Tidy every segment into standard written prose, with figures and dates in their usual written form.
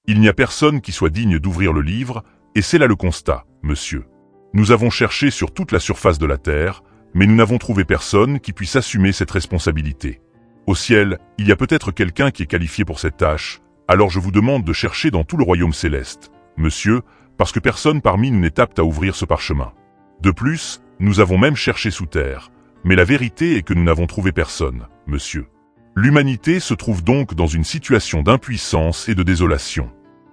Il n'y a personne qui soit digne d'ouvrir le livre, et c'est là le constat, monsieur. Nous avons cherché sur toute la surface de la terre, mais nous n'avons trouvé personne qui puisse assumer cette responsabilité. Au ciel, il y a peut-être quelqu'un qui est qualifié pour cette tâche, alors je vous demande de chercher dans tout le royaume céleste, monsieur, parce que personne parmi nous n'est apte à ouvrir ce parchemin. De plus, nous avons même cherché sous terre, mais la vérité est que nous n'avons trouvé personne, monsieur. L'humanité se trouve donc dans une situation d'impuissance et de désolation.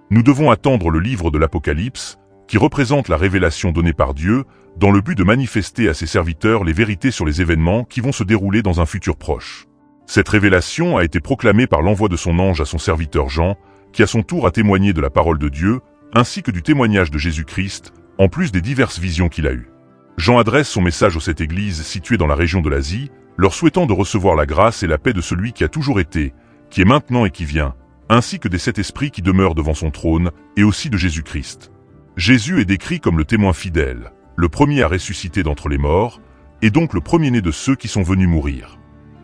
Nous devons attendre le livre de l'Apocalypse, qui représente la révélation donnée par Dieu, dans le but de manifester à ses serviteurs les vérités sur les événements qui vont se dérouler dans un futur proche. Cette révélation a été proclamée par l'envoi de son ange à son serviteur Jean, qui à son tour a témoigné de la parole de Dieu, ainsi que du témoignage de Jésus-Christ, en plus des diverses visions qu'il a eues. Jean adresse son message aux 7 églises situées dans la région de l'Asie, leur souhaitant de recevoir la grâce et la paix de celui qui a toujours été, qui est maintenant et qui vient, ainsi que des 7 esprits qui demeurent devant son trône, et aussi de Jésus-Christ. Jésus est décrit comme le témoin fidèle, le premier à ressusciter d'entre les morts, et donc le premier-né de ceux qui sont venus mourir.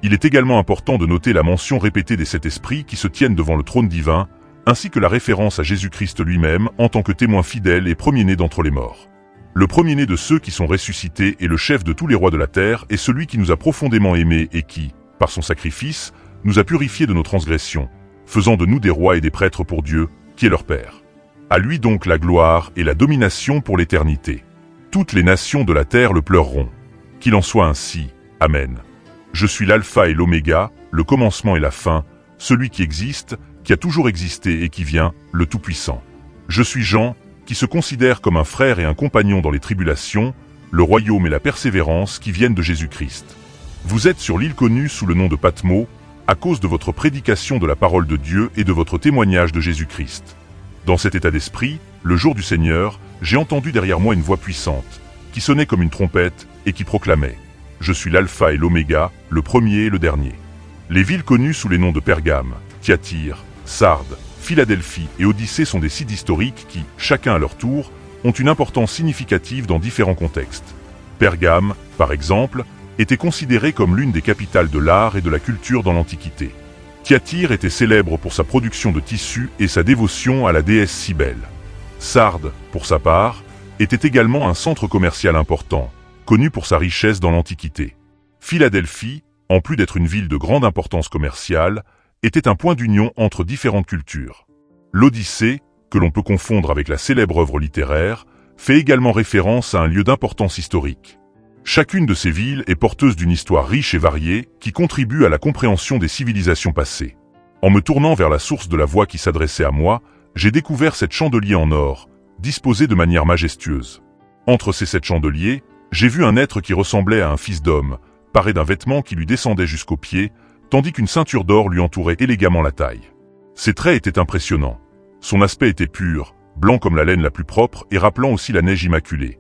Il est également important de noter la mention répétée des 7 esprits qui se tiennent devant le trône divin, ainsi que la référence à Jésus-Christ lui-même en tant que témoin fidèle et premier-né d'entre les morts. Le premier-né de ceux qui sont ressuscités est le chef de tous les rois de la terre et celui qui nous a profondément aimés et qui, par son sacrifice, nous a purifiés de nos transgressions, faisant de nous des rois et des prêtres pour Dieu, qui est leur Père. À lui donc la gloire et la domination pour l'éternité. Toutes les nations de la terre le pleureront. Qu'il en soit ainsi. Amen. Je suis l'alpha et l'oméga, le commencement et la fin, celui qui existe, qui a toujours existé et qui vient, le Tout-Puissant. Je suis Jean, qui se considère comme un frère et un compagnon dans les tribulations, le royaume et la persévérance qui viennent de Jésus-Christ. Vous êtes sur l'île connue sous le nom de Patmos, à cause de votre prédication de la parole de Dieu et de votre témoignage de Jésus-Christ. Dans cet état d'esprit, le jour du Seigneur, j'ai entendu derrière moi une voix puissante, qui sonnait comme une trompette et qui proclamait « Je suis l'alpha et l'oméga, le premier et le dernier ». Les villes connues sous les noms de Pergame, Thyatire, Sardes, Philadelphie et Odyssée sont des sites historiques qui, chacun à leur tour, ont une importance significative dans différents contextes. Pergame, par exemple, était considérée comme l'une des capitales de l'art et de la culture dans l'Antiquité. Thyatire était célèbre pour sa production de tissus et sa dévotion à la déesse Cybèle. Sardes, pour sa part, était également un centre commercial important, connu pour sa richesse dans l'Antiquité. Philadelphie, en plus d'être une ville de grande importance commerciale, était un point d'union entre différentes cultures. L'Odyssée, que l'on peut confondre avec la célèbre œuvre littéraire, fait également référence à un lieu d'importance historique. Chacune de ces villes est porteuse d'une histoire riche et variée qui contribue à la compréhension des civilisations passées. En me tournant vers la source de la voix qui s'adressait à moi, j'ai découvert 7 chandeliers en or, disposés de manière majestueuse. Entre ces 7 chandeliers, j'ai vu un être qui ressemblait à un fils d'homme, paré d'un vêtement qui lui descendait jusqu'aux pieds, tandis qu'une ceinture d'or lui entourait élégamment la taille. Ses traits étaient impressionnants. Son aspect était pur, blanc comme la laine la plus propre et rappelant aussi la neige immaculée.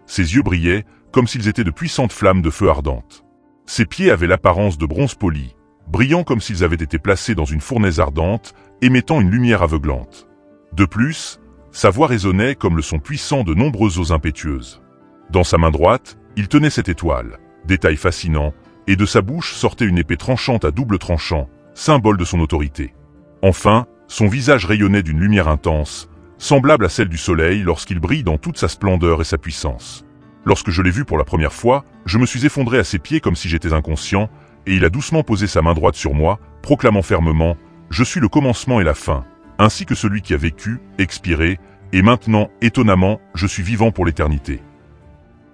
Ses yeux brillaient, comme s'ils étaient de puissantes flammes de feu ardentes. Ses pieds avaient l'apparence de bronze poli, brillant comme s'ils avaient été placés dans une fournaise ardente, émettant une lumière aveuglante. De plus, sa voix résonnait comme le son puissant de nombreuses eaux impétueuses. Dans sa main droite, il tenait cette étoile, détail fascinant, et de sa bouche sortait une épée tranchante à double tranchant, symbole de son autorité. Enfin, son visage rayonnait d'une lumière intense, semblable à celle du soleil lorsqu'il brille dans toute sa splendeur et sa puissance. Lorsque je l'ai vu pour la première fois, je me suis effondré à ses pieds comme si j'étais inconscient, et il a doucement posé sa main droite sur moi, proclamant fermement « Je suis le commencement et la fin, ainsi que celui qui a vécu, expiré, et maintenant, étonnamment, je suis vivant pour l'éternité. »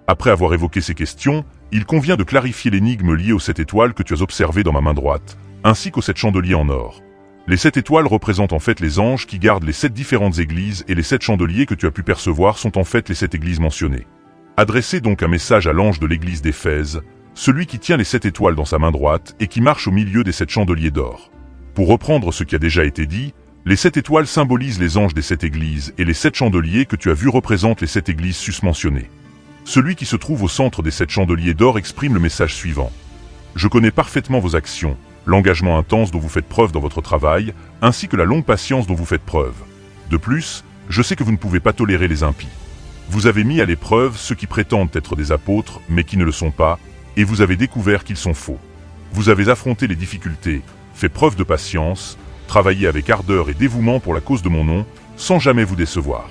Après avoir évoqué ces questions, il convient de clarifier l'énigme liée aux 7 étoiles que tu as observées dans ma main droite, ainsi qu'aux 7 chandeliers en or. Les 7 étoiles représentent en fait les anges qui gardent les 7 différentes églises et les 7 chandeliers que tu as pu percevoir sont en fait les 7 églises mentionnées. Adressez donc un message à l'ange de l'église d'Éphèse, celui qui tient les 7 étoiles dans sa main droite et qui marche au milieu des 7 chandeliers d'or. Pour reprendre ce qui a déjà été dit, les 7 étoiles symbolisent les anges des 7 églises et les 7 chandeliers que tu as vus représentent les 7 églises susmentionnées. Celui qui se trouve au centre des 7 chandeliers d'or exprime le message suivant. Je connais parfaitement vos actions, l'engagement intense dont vous faites preuve dans votre travail, ainsi que la longue patience dont vous faites preuve. De plus, je sais que vous ne pouvez pas tolérer les impies. Vous avez mis à l'épreuve ceux qui prétendent être des apôtres, mais qui ne le sont pas, et vous avez découvert qu'ils sont faux. Vous avez affronté les difficultés, fait preuve de patience, travailler avec ardeur et dévouement pour la cause de mon nom, sans jamais vous décevoir.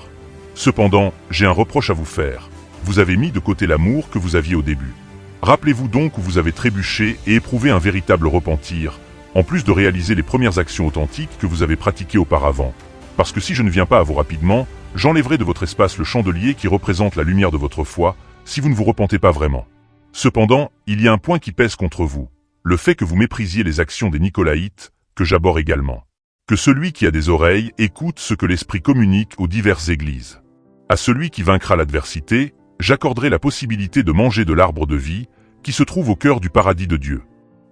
Cependant, j'ai un reproche à vous faire. Vous avez mis de côté l'amour que vous aviez au début. Rappelez-vous donc où vous avez trébuché et éprouvé un véritable repentir, en plus de réaliser les premières actions authentiques que vous avez pratiquées auparavant. Parce que si je ne viens pas à vous rapidement, j'enlèverai de votre espace le chandelier qui représente la lumière de votre foi, si vous ne vous repentez pas vraiment. Cependant, il y a un point qui pèse contre vous, le fait que vous méprisiez les actions des Nicolaïtes, que j'abhorre également. Que celui qui a des oreilles écoute ce que l'Esprit communique aux diverses églises. À celui qui vaincra l'adversité, j'accorderai la possibilité de manger de l'arbre de vie, qui se trouve au cœur du paradis de Dieu.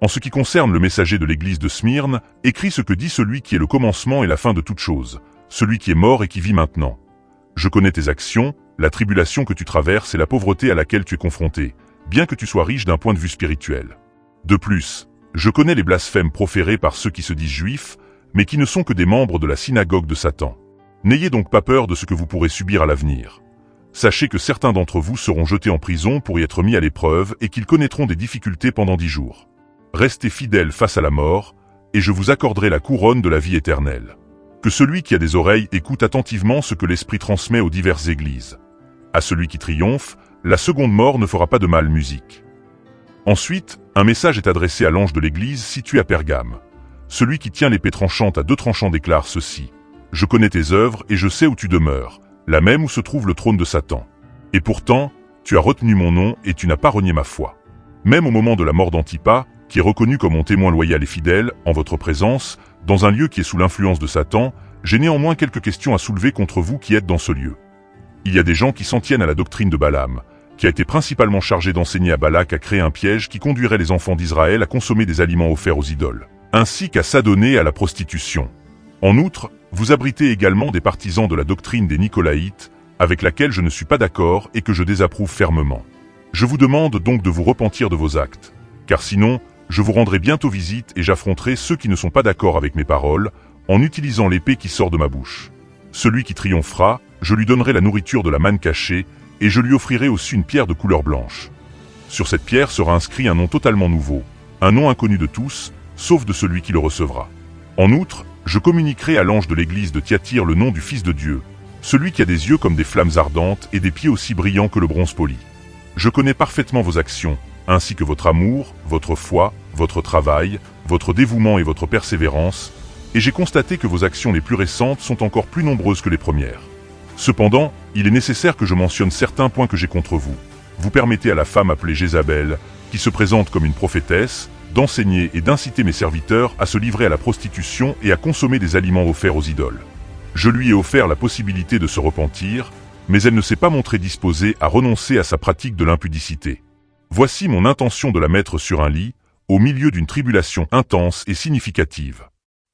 En ce qui concerne le messager de l'église de Smyrne, écrit ce que dit celui qui est le commencement et la fin de toute chose, celui qui est mort et qui vit maintenant. Je connais tes actions, la tribulation que tu traverses et la pauvreté à laquelle tu es confronté, bien que tu sois riche d'un point de vue spirituel. De plus, je connais les blasphèmes proférés par ceux qui se disent juifs, mais qui ne sont que des membres de la synagogue de Satan. N'ayez donc pas peur de ce que vous pourrez subir à l'avenir. Sachez que certains d'entre vous seront jetés en prison pour y être mis à l'épreuve et qu'ils connaîtront des difficultés pendant 10 jours. Restez fidèles face à la mort, et je vous accorderai la couronne de la vie éternelle. Que celui qui a des oreilles écoute attentivement ce que l'Esprit transmet aux diverses églises. À celui qui triomphe, la seconde mort ne fera pas de mal musique. Ensuite, un message est adressé à l'ange de l'église situé à Pergame. Celui qui tient l'épée tranchante à 2 tranchants déclare ceci. Je connais tes œuvres et je sais où tu demeures, la même où se trouve le trône de Satan. Et pourtant, tu as retenu mon nom et tu n'as pas renié ma foi. Même au moment de la mort d'Antipas, qui est reconnu comme mon témoin loyal et fidèle, en votre présence, dans un lieu qui est sous l'influence de Satan, j'ai néanmoins quelques questions à soulever contre vous qui êtes dans ce lieu. Il y a des gens qui s'en tiennent à la doctrine de Balaam, qui a été principalement chargé d'enseigner à Balak à créer un piège qui conduirait les enfants d'Israël à consommer des aliments offerts aux idoles, ainsi qu'à s'adonner à la prostitution. En outre, vous abritez également des partisans de la doctrine des Nicolaïtes, avec laquelle je ne suis pas d'accord et que je désapprouve fermement. Je vous demande donc de vous repentir de vos actes, car sinon, je vous rendrai bientôt visite et j'affronterai ceux qui ne sont pas d'accord avec mes paroles, en utilisant l'épée qui sort de ma bouche. Celui qui triomphera, je lui donnerai la nourriture de la manne cachée, et je lui offrirai aussi une pierre de couleur blanche. Sur cette pierre sera inscrit un nom totalement nouveau, un nom inconnu de tous, sauf de celui qui le recevra. En outre, je communiquerai à l'ange de l'église de Thyatire le nom du Fils de Dieu, celui qui a des yeux comme des flammes ardentes et des pieds aussi brillants que le bronze poli. Je connais parfaitement vos actions, ainsi que votre amour, votre foi, votre travail, votre dévouement et votre persévérance, et j'ai constaté que vos actions les plus récentes sont encore plus nombreuses que les premières. Cependant, il est nécessaire que je mentionne certains points que j'ai contre vous. Vous permettez à la femme appelée Jézabel, qui se présente comme une prophétesse, d'enseigner et d'inciter mes serviteurs à se livrer à la prostitution et à consommer des aliments offerts aux idoles. Je lui ai offert la possibilité de se repentir, mais elle ne s'est pas montrée disposée à renoncer à sa pratique de l'impudicité. Voici mon intention de la mettre sur un lit, au milieu d'une tribulation intense et significative.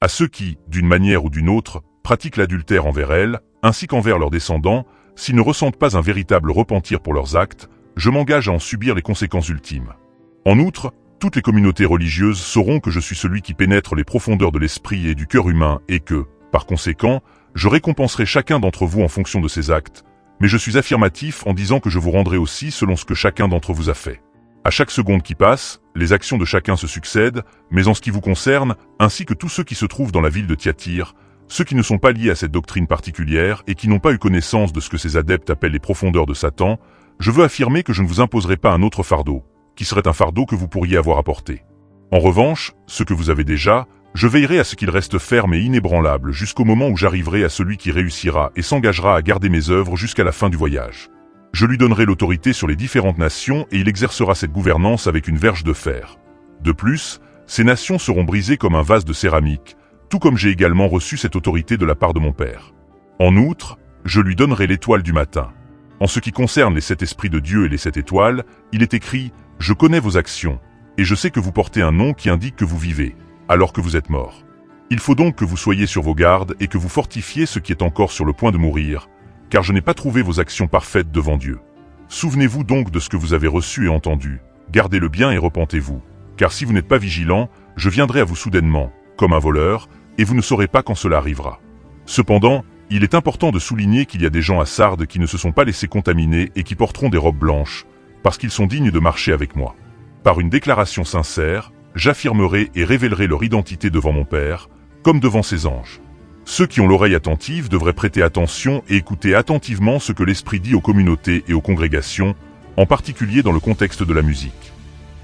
À ceux qui, d'une manière ou d'une autre, pratiquent l'adultère envers elle, ainsi qu'envers leurs descendants, s'ils ne ressentent pas un véritable repentir pour leurs actes, je m'engage à en subir les conséquences ultimes. En outre, toutes les communautés religieuses sauront que je suis celui qui pénètre les profondeurs de l'esprit et du cœur humain et que, par conséquent, je récompenserai chacun d'entre vous en fonction de ses actes, mais je suis affirmatif en disant que je vous rendrai aussi selon ce que chacun d'entre vous a fait. À chaque seconde qui passe, les actions de chacun se succèdent, mais en ce qui vous concerne, ainsi que tous ceux qui se trouvent dans la ville de Thyatire, ceux qui ne sont pas liés à cette doctrine particulière et qui n'ont pas eu connaissance de ce que ces adeptes appellent les profondeurs de Satan, je veux affirmer que je ne vous imposerai pas un autre fardeau, qui serait un fardeau que vous pourriez avoir à porter. En revanche, ce que vous avez déjà, je veillerai à ce qu'il reste ferme et inébranlable jusqu'au moment où j'arriverai à celui qui réussira et s'engagera à garder mes œuvres jusqu'à la fin du voyage. Je lui donnerai l'autorité sur les différentes nations et il exercera cette gouvernance avec une verge de fer. De plus, ces nations seront brisées comme un vase de céramique, tout comme j'ai également reçu cette autorité de la part de mon Père. En outre, je lui donnerai l'étoile du matin. En ce qui concerne les 7 esprits de Dieu et les 7 étoiles, il est écrit « Je connais vos actions, et je sais que vous portez un nom qui indique que vous vivez, alors que vous êtes mort. Il faut donc que vous soyez sur vos gardes et que vous fortifiez ce qui est encore sur le point de mourir, car je n'ai pas trouvé vos actions parfaites devant Dieu. Souvenez-vous donc de ce que vous avez reçu et entendu, gardez-le bien et repentez-vous, car si vous n'êtes pas vigilant, je viendrai à vous soudainement, comme un voleur, et vous ne saurez pas quand cela arrivera. Cependant, il est important de souligner qu'il y a des gens à Sardes qui ne se sont pas laissés contaminer et qui porteront des robes blanches, parce qu'ils sont dignes de marcher avec moi. Par une déclaration sincère, j'affirmerai et révélerai leur identité devant mon Père, comme devant ses anges. Ceux qui ont l'oreille attentive devraient prêter attention et écouter attentivement ce que l'Esprit dit aux communautés et aux congrégations, en particulier dans le contexte de la musique.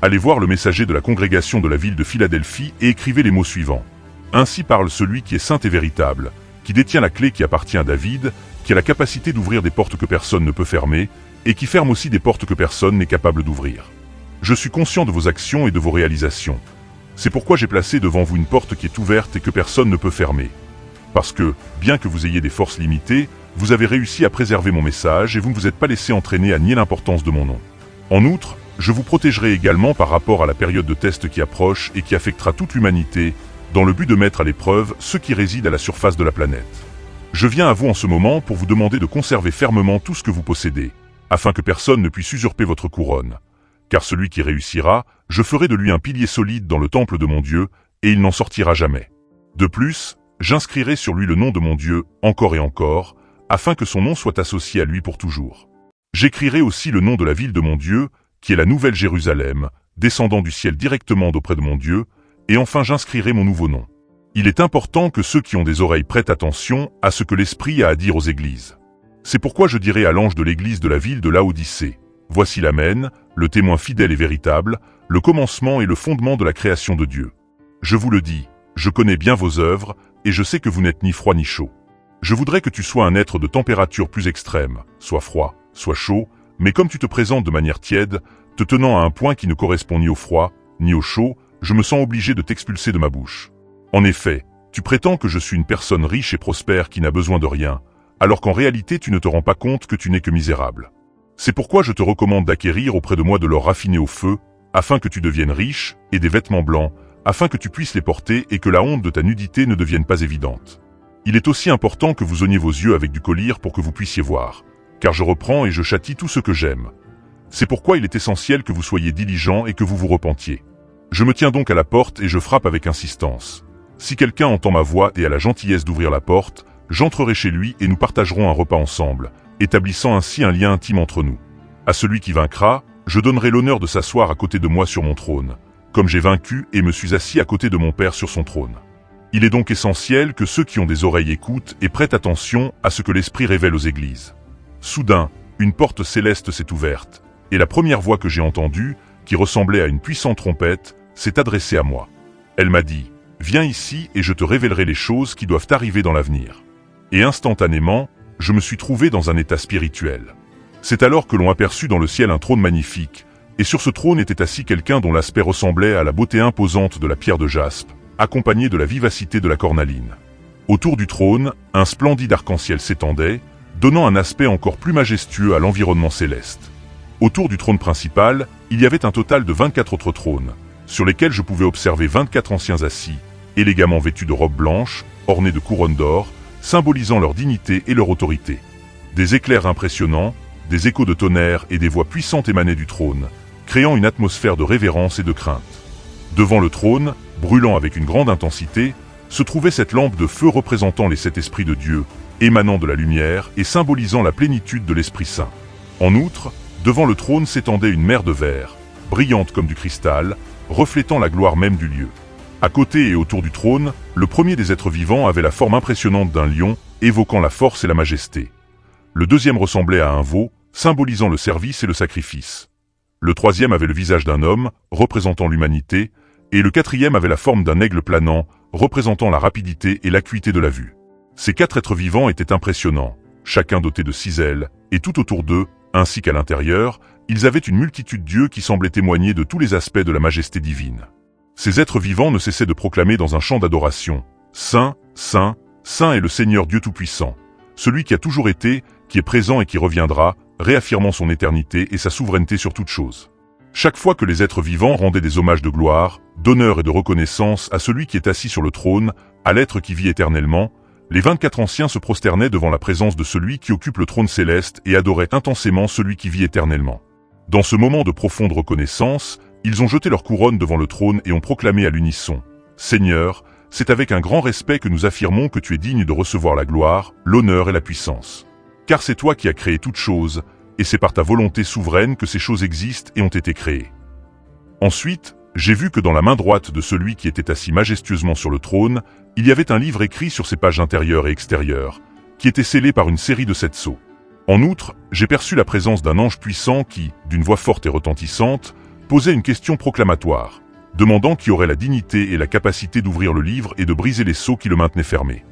Allez voir le messager de la congrégation de la ville de Philadelphie et écrivez les mots suivants. Ainsi parle celui qui est saint et véritable, qui détient la clé qui appartient à David, qui a la capacité d'ouvrir des portes que personne ne peut fermer, et qui ferme aussi des portes que personne n'est capable d'ouvrir. Je suis conscient de vos actions et de vos réalisations. C'est pourquoi j'ai placé devant vous une porte qui est ouverte et que personne ne peut fermer. Parce que, bien que vous ayez des forces limitées, vous avez réussi à préserver mon message et vous ne vous êtes pas laissé entraîner à nier l'importance de mon nom. En outre, je vous protégerai également par rapport à la période de test qui approche et qui affectera toute l'humanité, dans le but de mettre à l'épreuve ceux qui résident à la surface de la planète. Je viens à vous en ce moment pour vous demander de conserver fermement tout ce que vous possédez, afin que personne ne puisse usurper votre couronne. Car celui qui réussira, je ferai de lui un pilier solide dans le temple de mon Dieu, et il n'en sortira jamais. De plus, j'inscrirai sur lui le nom de mon Dieu, encore et encore, afin que son nom soit associé à lui pour toujours. J'écrirai aussi le nom de la ville de mon Dieu, qui est la Nouvelle Jérusalem, descendant du ciel directement d'auprès de mon Dieu, et enfin j'inscrirai mon nouveau nom. Il est important que ceux qui ont des oreilles prêtent attention à ce que l'Esprit a à dire aux églises. C'est pourquoi je dirai à l'ange de l'église de la ville de Laodicée, voici l'Amen, le témoin fidèle et véritable, le commencement et le fondement de la création de Dieu. Je vous le dis, je connais bien vos œuvres, et je sais que vous n'êtes ni froid ni chaud. Je voudrais que tu sois un être de température plus extrême, soit froid, soit chaud, mais comme tu te présentes de manière tiède, te tenant à un point qui ne correspond ni au froid, ni au chaud, je me sens obligé de t'expulser de ma bouche. En effet, tu prétends que je suis une personne riche et prospère qui n'a besoin de rien, alors qu'en réalité tu ne te rends pas compte que tu n'es que misérable. C'est pourquoi je te recommande d'acquérir auprès de moi de l'or raffiné au feu, afin que tu deviennes riche, et des vêtements blancs, afin que tu puisses les porter et que la honte de ta nudité ne devienne pas évidente. Il est aussi important que vous oigniez vos yeux avec du collyre pour que vous puissiez voir, car je reprends et je châtie tout ce que j'aime. C'est pourquoi il est essentiel que vous soyez diligents et que vous vous repentiez. Je me tiens donc à la porte et je frappe avec insistance. Si quelqu'un entend ma voix et a la gentillesse d'ouvrir la porte, j'entrerai chez lui et nous partagerons un repas ensemble, établissant ainsi un lien intime entre nous. À celui qui vaincra, je donnerai l'honneur de s'asseoir à côté de moi sur mon trône, comme j'ai vaincu et me suis assis à côté de mon Père sur son trône. Il est donc essentiel que ceux qui ont des oreilles écoutent et prêtent attention à ce que l'Esprit révèle aux églises. Soudain, une porte céleste s'est ouverte, et la première voix que j'ai entendue, qui ressemblait à une puissante trompette, s'est adressée à moi. Elle m'a dit, « Viens ici et je te révélerai les choses qui doivent arriver dans l'avenir. » Et instantanément, je me suis trouvé dans un état spirituel. C'est alors que l'on aperçut dans le ciel un trône magnifique, et sur ce trône était assis quelqu'un dont l'aspect ressemblait à la beauté imposante de la pierre de jaspe, accompagné de la vivacité de la cornaline. Autour du trône, un splendide arc-en-ciel s'étendait, donnant un aspect encore plus majestueux à l'environnement céleste. Autour du trône principal, il y avait un total de 24 autres trônes, sur lesquels je pouvais observer 24 anciens assis, élégamment vêtus de robes blanches, ornées de couronnes d'or, symbolisant leur dignité et leur autorité. Des éclairs impressionnants, des échos de tonnerre et des voix puissantes émanaient du trône, créant une atmosphère de révérence et de crainte. Devant le trône, brûlant avec une grande intensité, se trouvait cette lampe de feu représentant les 7 esprits de Dieu, émanant de la lumière et symbolisant la plénitude de l'Esprit Saint. En outre, devant le trône s'étendait une mer de verre, brillante comme du cristal, reflétant la gloire même du lieu. À côté et autour du trône, le premier des êtres vivants avait la forme impressionnante d'un lion, évoquant la force et la majesté. Le deuxième ressemblait à un veau, symbolisant le service et le sacrifice. Le troisième avait le visage d'un homme, représentant l'humanité, et le quatrième avait la forme d'un aigle planant, représentant la rapidité et l'acuité de la vue. Ces 4 êtres vivants étaient impressionnants, chacun doté de 6 ailes, et tout autour d'eux, ainsi qu'à l'intérieur, ils avaient une multitude d'yeux qui semblaient témoigner de tous les aspects de la majesté divine. Ces êtres vivants ne cessaient de proclamer dans un chant d'adoration « Saint, Saint, Saint est le Seigneur Dieu Tout-Puissant, celui qui a toujours été, qui est présent et qui reviendra, réaffirmant son éternité et sa souveraineté sur toute chose. » Chaque fois que les êtres vivants rendaient des hommages de gloire, d'honneur et de reconnaissance à celui qui est assis sur le trône, à l'être qui vit éternellement, les 24 anciens se prosternaient devant la présence de celui qui occupe le trône céleste et adoraient intensément celui qui vit éternellement. Dans ce moment de profonde reconnaissance, ils ont jeté leur couronne devant le trône et ont proclamé à l'unisson « Seigneur, c'est avec un grand respect que nous affirmons que tu es digne de recevoir la gloire, l'honneur et la puissance. Car c'est toi qui as créé toutes choses, et c'est par ta volonté souveraine que ces choses existent et ont été créées. » Ensuite, j'ai vu que dans la main droite de celui qui était assis majestueusement sur le trône, Il y avait un livre écrit sur ses pages intérieures et extérieures, qui était scellé par une série de 7 sceaux. En outre, j'ai perçu la présence d'un ange puissant qui, d'une voix forte et retentissante, posait une question proclamatoire, demandant qui aurait la dignité et la capacité d'ouvrir le livre et de briser les sceaux qui le maintenaient fermé.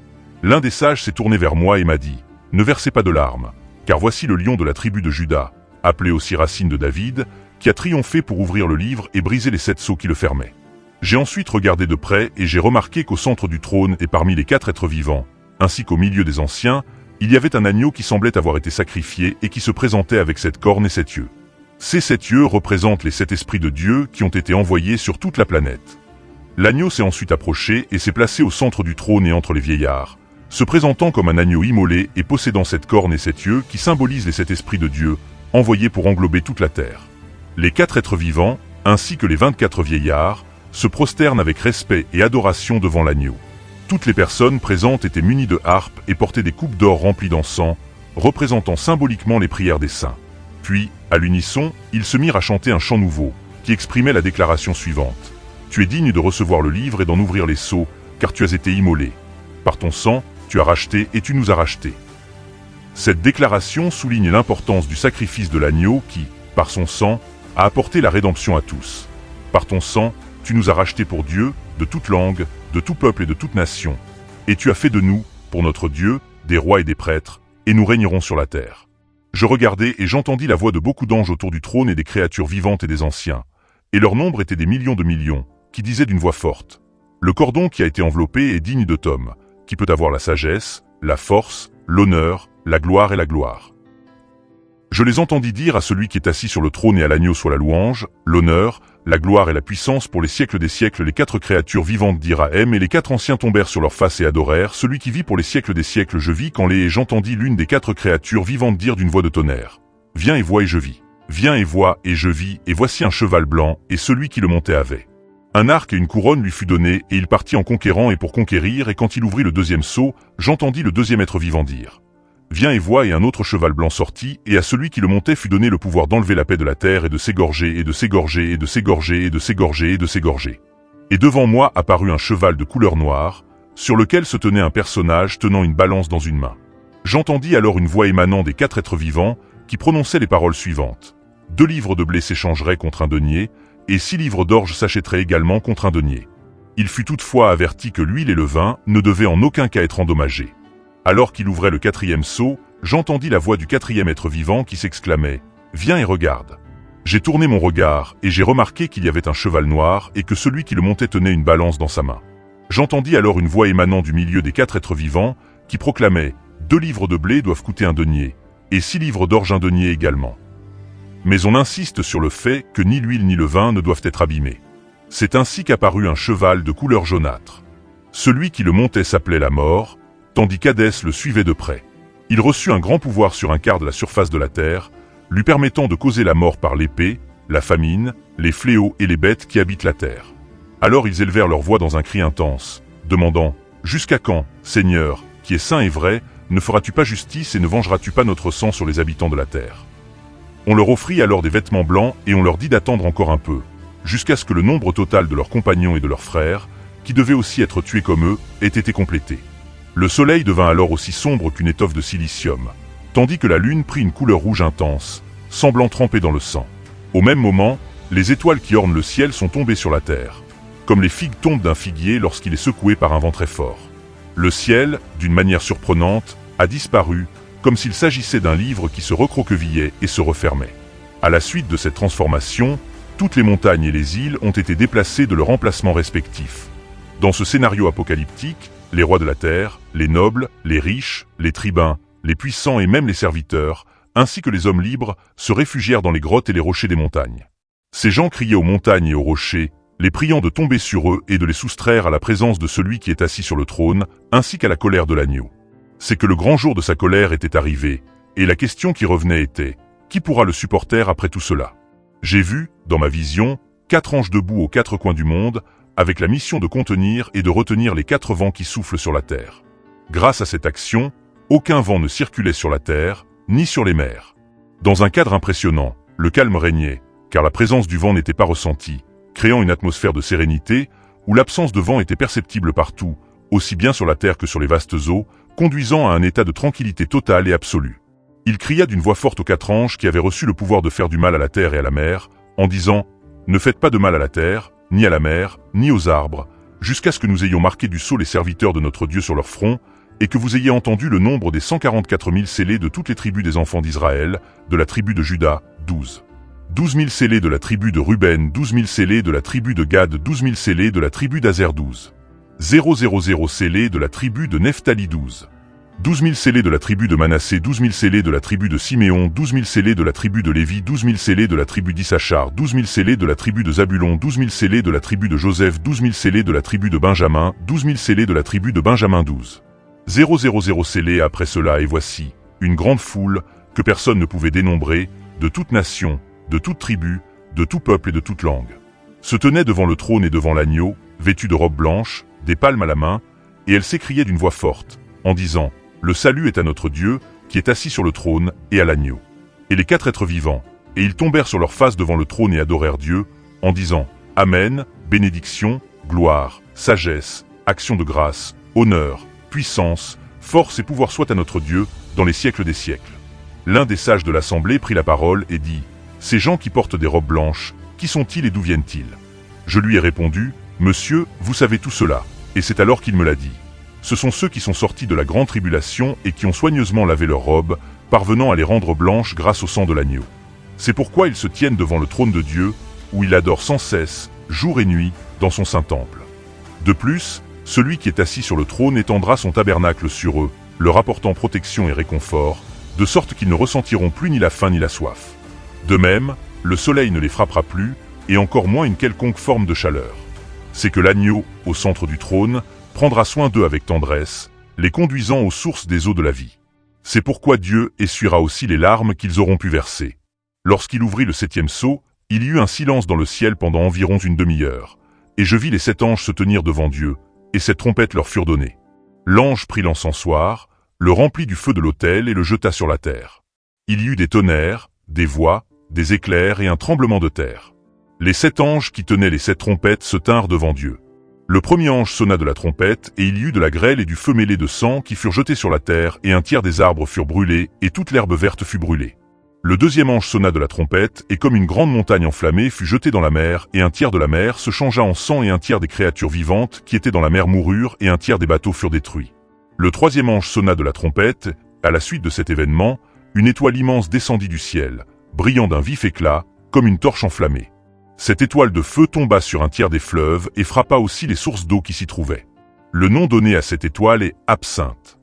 L'un des sages s'est tourné vers moi et m'a dit « Ne versez pas de larmes, car voici le lion de la tribu de Juda, appelé aussi Racine de David, qui a triomphé pour ouvrir le livre et briser les 7 sceaux qui le fermaient. » J'ai ensuite regardé de près et j'ai remarqué qu'au centre du trône et parmi les 4 êtres vivants, ainsi qu'au milieu des anciens, il y avait un agneau qui semblait avoir été sacrifié et qui se présentait avec 7 cornes et 7 yeux. Ces 7 yeux représentent les 7 esprits de Dieu qui ont été envoyés sur toute la planète. L'agneau s'est ensuite approché et s'est placé au centre du trône et entre les vieillards, se présentant comme un agneau immolé et possédant 7 cornes et 7 yeux qui symbolisent les 7 esprits de Dieu, envoyés pour englober toute la terre. Les 4 êtres vivants, ainsi que les 24 vieillards, se prosternent avec respect et adoration devant l'agneau. Toutes les personnes présentes étaient munies de harpes et portaient des coupes d'or remplies d'encens, représentant symboliquement les prières des saints. Puis, à l'unisson, ils se mirent à chanter un chant nouveau, qui exprimait la déclaration suivante. « Tu es digne de recevoir le livre et d'en ouvrir les sceaux, car tu as été immolé. Par ton sang, tu as racheté et tu nous as rachetés. » Cette déclaration souligne l'importance du sacrifice de l'agneau qui, par son sang, a apporté la rédemption à tous. Par ton sang, tu nous as rachetés pour Dieu, de toute langue, de tout peuple et de toute nation. Et tu as fait de nous, pour notre Dieu, des rois et des prêtres, et nous régnerons sur la terre. Je regardai et j'entendis la voix de beaucoup d'anges autour du trône et des créatures vivantes et des anciens. Et leur nombre était des millions de millions, qui disaient d'une voix forte. Le cordon qui a été enveloppé est digne de Tom, qui peut avoir la sagesse, la force, l'honneur, la gloire et la gloire. Je les entendis dire à celui qui est assis sur le trône et à l'agneau soit la louange, l'honneur, la gloire et la puissance pour les siècles des siècles. Les 4 créatures vivantes dirent Amen et les 4 anciens tombèrent sur leurs faces et adorèrent celui qui vit pour les siècles des siècles. Je vis quand et j'entendis l'une des 4 créatures vivantes dire d'une voix de tonnerre. Viens et vois et je vis. Viens et vois et je vis et voici un cheval blanc et celui qui le montait avait. Un arc et une couronne lui fut donné et il partit en conquérant et pour conquérir et quand il ouvrit le 2e sceau, j'entendis le 2e être vivant dire. Viens et vois et un autre cheval blanc sortit, et à celui qui le montait fut donné le pouvoir d'enlever la paix de la terre et de s'égorger et de s'égorger et de s'égorger et de s'égorger et de s'égorger. Et devant moi apparut un cheval de couleur noire, sur lequel se tenait un personnage tenant une balance dans une main. J'entendis alors une voix émanant des 4 êtres vivants, qui prononçait les paroles suivantes. 2 livres de blé s'échangeraient contre un denier, et 6 livres d'orge s'achèteraient également contre un denier. Il fut toutefois averti que l'huile et le vin ne devaient en aucun cas être endommagés. Alors qu'il ouvrait le 4e sceau, j'entendis la voix du 4e être vivant qui s'exclamait « Viens et regarde ». J'ai tourné mon regard et j'ai remarqué qu'il y avait un cheval noir et que celui qui le montait tenait une balance dans sa main. J'entendis alors une voix émanant du milieu des 4 êtres vivants qui proclamait « 2 livres de blé doivent coûter un denier, et 6 livres d'orge un denier également. » Mais on insiste sur le fait que ni l'huile ni le vin ne doivent être abîmés. C'est ainsi qu'apparut un cheval de couleur jaunâtre. Celui qui le montait s'appelait la mort, tandis qu'Hadès le suivait de près. Il reçut un grand pouvoir sur un quart de la surface de la terre, lui permettant de causer la mort par l'épée, la famine, les fléaux et les bêtes qui habitent la terre. Alors ils élevèrent leur voix dans un cri intense, demandant « Jusqu'à quand, Seigneur, qui est saint et vrai, ne feras-tu pas justice et ne vengeras-tu pas notre sang sur les habitants de la terre ?» On leur offrit alors des vêtements blancs et on leur dit d'attendre encore un peu, jusqu'à ce que le nombre total de leurs compagnons et de leurs frères, qui devaient aussi être tués comme eux, ait été complété. Le soleil devint alors aussi sombre qu'une étoffe de silicium, tandis que la lune prit une couleur rouge intense, semblant trempée dans le sang. Au même moment, les étoiles qui ornent le ciel sont tombées sur la terre, comme les figues tombent d'un figuier lorsqu'il est secoué par un vent très fort. Le ciel, d'une manière surprenante, a disparu, comme s'il s'agissait d'un livre qui se recroquevillait et se refermait. À la suite de cette transformation, toutes les montagnes et les îles ont été déplacées de leur emplacement respectif. Dans ce scénario apocalyptique, les rois de la terre, les nobles, les riches, les tribuns, les puissants et même les serviteurs, ainsi que les hommes libres, se réfugièrent dans les grottes et les rochers des montagnes. Ces gens criaient aux montagnes et aux rochers, les priant de tomber sur eux et de les soustraire à la présence de celui qui est assis sur le trône, ainsi qu'à la colère de l'agneau. C'est que le grand jour de sa colère était arrivé, et la question qui revenait était « Qui pourra le supporter après tout cela ?» J'ai vu, dans ma vision, 4 anges debout aux 4 coins du monde, avec la mission de contenir et de retenir les 4 vents qui soufflent sur la terre. Grâce à cette action, aucun vent ne circulait sur la terre, ni sur les mers. Dans un cadre impressionnant, le calme régnait, car la présence du vent n'était pas ressentie, créant une atmosphère de sérénité, où l'absence de vent était perceptible partout, aussi bien sur la terre que sur les vastes eaux, conduisant à un état de tranquillité totale et absolue. Il cria d'une voix forte aux 4 anges qui avaient reçu le pouvoir de faire du mal à la terre et à la mer, en disant « Ne faites pas de mal à la terre, ni à la mer, ni aux arbres, jusqu'à ce que nous ayons marqué du sceau les serviteurs de notre Dieu sur leur front, et que vous ayez entendu le nombre des 144 000 scellés de toutes les tribus des enfants d'Israël, de la tribu de Juda, 12. 12 000 scellés de la tribu de Ruben, 12 000 scellés de la tribu de Gad, 12 000 scellés de la tribu d'Azer, 12. 000 scellés de la tribu de Nephtali, 12. 12 000 scellés de la tribu de Manassé, 12 000 scellés de la tribu de Siméon, 12 000 scellés de la tribu de Lévi, 12 000 scellés de la tribu d'Issachar, 12 000 scellés de la tribu de Zabulon, 12 000 scellés de la tribu de Joseph, 12 000 scellés de la tribu de Benjamin, 12 000 scellés de la tribu de Benjamin, 12. 000 scellés après cela, et voici, une grande foule, que personne ne pouvait dénombrer, de toute nation, de toute tribu, de tout peuple et de toute langue. Se tenait devant le trône et devant l'agneau, vêtus de robes blanches, des palmes à la main, et elle s'écriait d'une voix forte, en disant « Le salut est à notre Dieu, qui est assis sur le trône, et à l'agneau. » Et les 4 êtres vivants, et ils tombèrent sur leurs faces devant le trône et adorèrent Dieu, en disant « Amen, bénédiction, gloire, sagesse, action de grâce, honneur, puissance, force et pouvoir soit à notre Dieu, dans les siècles des siècles. » L'un des sages de l'assemblée prit la parole et dit « Ces gens qui portent des robes blanches, qui sont-ils et d'où viennent-ils » Je lui ai répondu « Monsieur, vous savez tout cela. » Et c'est alors qu'il me l'a dit. Ce sont ceux qui sont sortis de la grande tribulation et qui ont soigneusement lavé leurs robes, parvenant à les rendre blanches grâce au sang de l'agneau. C'est pourquoi ils se tiennent devant le trône de Dieu, où ils l'adorent sans cesse, jour et nuit, dans son saint temple. De plus, celui qui est assis sur le trône étendra son tabernacle sur eux, leur apportant protection et réconfort, de sorte qu'ils ne ressentiront plus ni la faim ni la soif. De même, le soleil ne les frappera plus, et encore moins une quelconque forme de chaleur. C'est que l'agneau, au centre du trône, prendra soin d'eux avec tendresse, les conduisant aux sources des eaux de la vie. C'est pourquoi Dieu essuiera aussi les larmes qu'ils auront pu verser. Lorsqu'il ouvrit le 7e sceau, il y eut un silence dans le ciel pendant environ une demi-heure, et je vis les 7 anges se tenir devant Dieu, et cette trompette leur furent données. L'ange prit l'encensoir, le remplit du feu de l'autel et le jeta sur la terre. Il y eut des tonnerres, des voix, des éclairs et un tremblement de terre. Les 7 anges qui tenaient les 7 trompettes se tinrent devant Dieu. Le premier ange sonna de la trompette, et il y eut de la grêle et du feu mêlé de sang qui furent jetés sur la terre, et un tiers des arbres furent brûlés, et toute l'herbe verte fut brûlée. Le deuxième ange sonna de la trompette, et comme une grande montagne enflammée fut jetée dans la mer, et un tiers de la mer se changea en sang, et un tiers des créatures vivantes qui étaient dans la mer moururent, et un tiers des bateaux furent détruits. Le troisième ange sonna de la trompette. À la suite de cet événement, une étoile immense descendit du ciel, brillant d'un vif éclat, comme une torche enflammée. Cette étoile de feu tomba sur un tiers des fleuves et frappa aussi les sources d'eau qui s'y trouvaient. Le nom donné à cette étoile est Absinthe.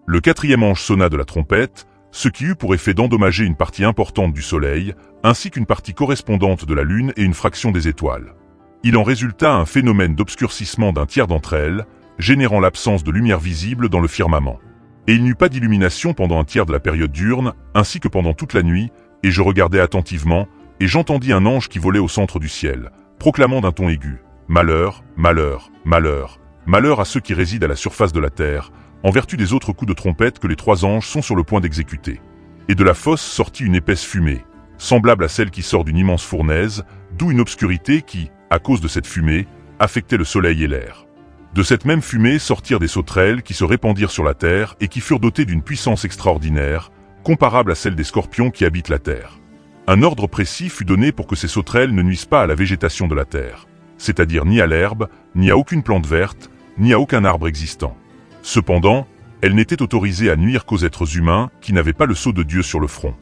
Le quatrième ange sonna de la trompette, ce qui eut pour effet d'endommager une partie importante du soleil, ainsi qu'une partie correspondante de la lune et une fraction des étoiles. Il en résulta un phénomène d'obscurcissement d'un tiers d'entre elles, générant l'absence de lumière visible dans le firmament. Et il n'y eut pas d'illumination pendant un tiers de la période diurne, ainsi que pendant toute la nuit, et je regardai attentivement, et j'entendis un ange qui volait au centre du ciel, proclamant d'un ton aigu « Malheur, malheur, malheur, malheur à ceux qui résident à la surface de la terre, en vertu des autres coups de trompette que les 3 anges sont sur le point d'exécuter. » Et de la fosse sortit une épaisse fumée, semblable à celle qui sort d'une immense fournaise, d'où une obscurité qui, à cause de cette fumée, affectait le soleil et l'air. De cette même fumée sortirent des sauterelles qui se répandirent sur la terre et qui furent dotées d'une puissance extraordinaire, comparable à celle des scorpions qui habitent la terre. Un ordre précis fut donné pour que ces sauterelles ne nuisent pas à la végétation de la terre, c'est-à-dire ni à l'herbe, ni à aucune plante verte, ni à aucun arbre existant. Cependant, elles n'étaient autorisées à nuire qu'aux êtres humains qui n'avaient pas le sceau de Dieu sur le front.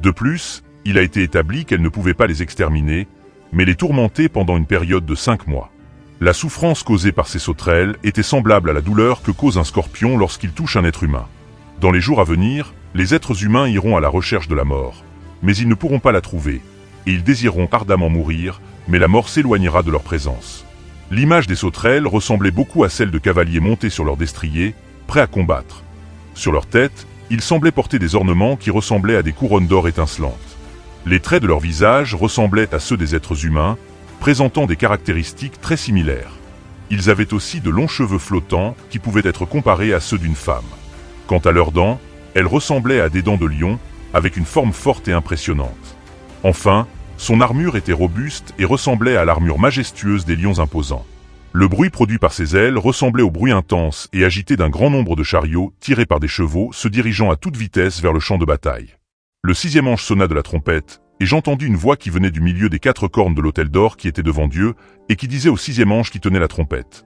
De plus, il a été établi qu'elles ne pouvaient pas les exterminer, mais les tourmenter pendant une période de 5 mois. La souffrance causée par ces sauterelles était semblable à la douleur que cause un scorpion lorsqu'il touche un être humain. Dans les jours à venir, les êtres humains iront à la recherche de la mort, mais ils ne pourront pas la trouver, et ils désireront ardemment mourir, mais la mort s'éloignera de leur présence. L'image des sauterelles ressemblait beaucoup à celle de cavaliers montés sur leurs destriers, prêts à combattre. Sur leur tête, ils semblaient porter des ornements qui ressemblaient à des couronnes d'or étincelantes. Les traits de leur visage ressemblaient à ceux des êtres humains, présentant des caractéristiques très similaires. Ils avaient aussi de longs cheveux flottants qui pouvaient être comparés à ceux d'une femme. Quant à leurs dents, elles ressemblaient à des dents de lion, avec une forme forte et impressionnante. Enfin, son armure était robuste et ressemblait à l'armure majestueuse des lions imposants. Le bruit produit par ses ailes ressemblait au bruit intense et agité d'un grand nombre de chariots tirés par des chevaux se dirigeant à toute vitesse vers le champ de bataille. Le 6e ange sonna de la trompette, et j'entendis une voix qui venait du milieu des 4 cornes de l'autel d'or qui était devant Dieu, et qui disait au 6e ange qui tenait la trompette: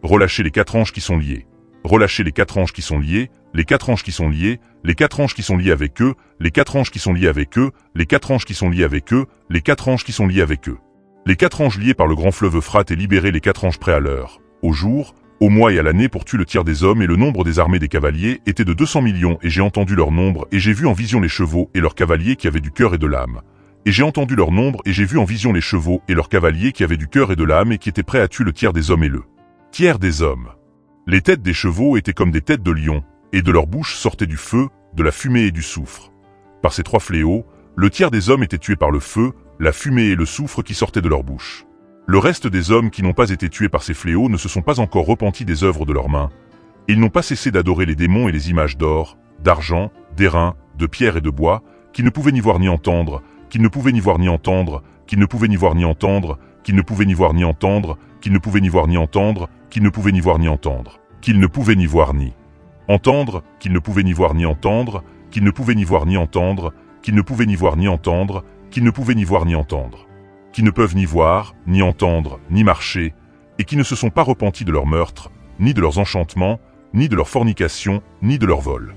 Relâchez les 4 anges qui sont liés. Relâchez les 4 anges qui sont liés, les 4 anges qui sont liés, les 4 anges qui sont liés avec eux, les 4 anges qui sont liés avec eux, les 4 anges qui sont liés avec eux, les 4 anges qui sont liés avec eux. Les 4 anges liés par le grand fleuve Euphrate et libérés les 4 anges prêts à l'heure, au jour, au mois et à l'année pour tuer le tiers des hommes, et le nombre des armées des cavaliers était de 200 millions, et j'ai entendu leur nombre, et j'ai vu en vision les chevaux et leurs cavaliers qui avaient du cœur et de l'âme. Et j'ai entendu leur nombre, et j'ai vu en vision les chevaux et leurs cavaliers qui avaient du cœur et de l'âme et qui étaient prêts à tuer le tiers des hommes et le tiers des hommes. Les têtes des chevaux étaient comme des têtes de lions, et de leur bouche sortait du feu, de la fumée et du soufre. Par ces 3 fléaux, le tiers des hommes était tué par le feu, la fumée et le soufre qui sortaient de leur bouche. Le reste des hommes qui n'ont pas été tués par ces fléaux ne se sont pas encore repentis des œuvres de leurs mains. Ils n'ont pas cessé d'adorer les démons et les images d'or, d'argent, d'airain, de pierre et de bois, qu'ils ne pouvaient ni voir ni entendre, qu'ils ne pouvaient ni voir ni entendre, qu'ils ne pouvaient ni voir ni entendre, qu'ils ne pouvaient ni voir ni entendre, qu'ils ne pouvaient ni voir ni entendre, qu'ils ne pouvaient ni voir ni entendre, qu'ils ne pouvaient ni voir ni entendre, qu'ils ne pouvaient ni voir ni entendre, qu'ils ne pouvaient ni voir ni entendre, qu'ils ne pouvaient ni voir ni entendre, qu'ils ne pouvaient ni voir ni entendre, qui ne peuvent ni voir, ni entendre, ni marcher, et qui ne se sont pas repentis de leur meurtre, ni de leurs enchantements, ni de leur fornication, ni de leur vol.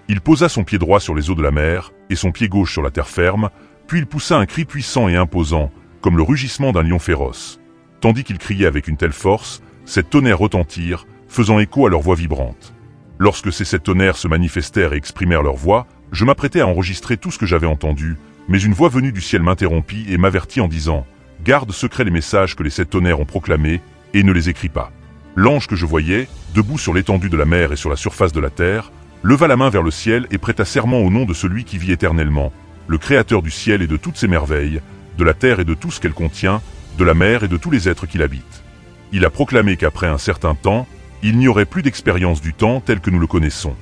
Il posa son pied droit sur les eaux de la mer, et son pied gauche sur la terre ferme, puis il poussa un cri puissant et imposant, comme le rugissement d'un lion féroce. Tandis qu'il criait avec une telle force, sept tonnerres retentirent, faisant écho à leur voix vibrante. Lorsque ces 7 tonnerres se manifestèrent et exprimèrent leur voix, je m'apprêtais à enregistrer tout ce que j'avais entendu, mais une voix venue du ciel m'interrompit et m'avertit en disant: « Garde secret les messages que les 7 tonnerres ont proclamés, et ne les écris pas. » L'ange que je voyais, debout sur l'étendue de la mer et sur la surface de la terre, leva la main vers le ciel et prêta serment au nom de celui qui vit éternellement, le Créateur du ciel et de toutes ses merveilles, de la terre et de tout ce qu'elle contient, de la mer et de tous les êtres qui l'habitent. Il a proclamé qu'après un certain temps, il n'y aurait plus d'expérience du temps tel que nous le connaissons.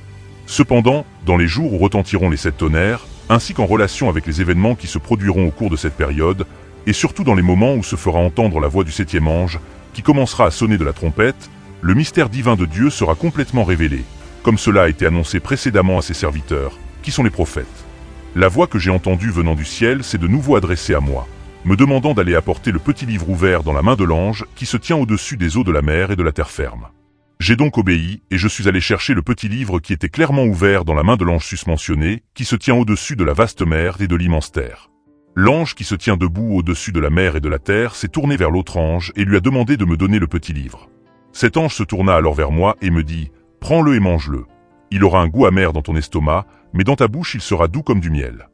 Cependant, dans les jours où retentiront les 7 tonnerres, ainsi qu'en relation avec les événements qui se produiront au cours de cette période, et surtout dans les moments où se fera entendre la voix du 7e ange, qui commencera à sonner de la trompette, le mystère divin de Dieu sera complètement révélé, comme cela a été annoncé précédemment à ses serviteurs, qui sont les prophètes. La voix que j'ai entendue venant du ciel s'est de nouveau adressée à moi, me demandant d'aller apporter le petit livre ouvert dans la main de l'ange qui se tient au-dessus des eaux de la mer et de la terre ferme. J'ai donc obéi, et je suis allé chercher le petit livre qui était clairement ouvert dans la main de l'ange susmentionné, qui se tient au-dessus de la vaste mer et de l'immense terre. L'ange qui se tient debout au-dessus de la mer et de la terre s'est tourné vers l'autre ange et lui a demandé de me donner le petit livre. Cet ange se tourna alors vers moi et me dit: « Prends-le et mange-le. Il aura un goût amer dans ton estomac, mais dans ta bouche il sera doux comme du miel. »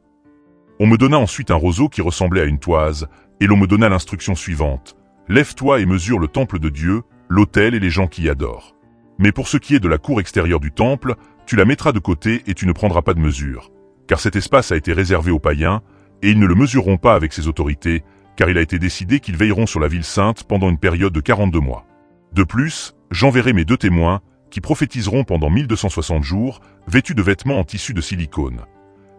On me donna ensuite un roseau qui ressemblait à une toise, et l'on me donna l'instruction suivante: « Lève-toi et mesure le temple de Dieu, l'autel et les gens qui y adorent. Mais pour ce qui est de la cour extérieure du temple, tu la mettras de côté et tu ne prendras pas de mesure, car cet espace a été réservé aux païens, et ils ne le mesureront pas avec ses autorités, car il a été décidé qu'ils veilleront sur la ville sainte pendant une période de 42 mois. De plus, j'enverrai mes 2 témoins, qui prophétiseront pendant 1260 jours, vêtus de vêtements en tissu de silicone.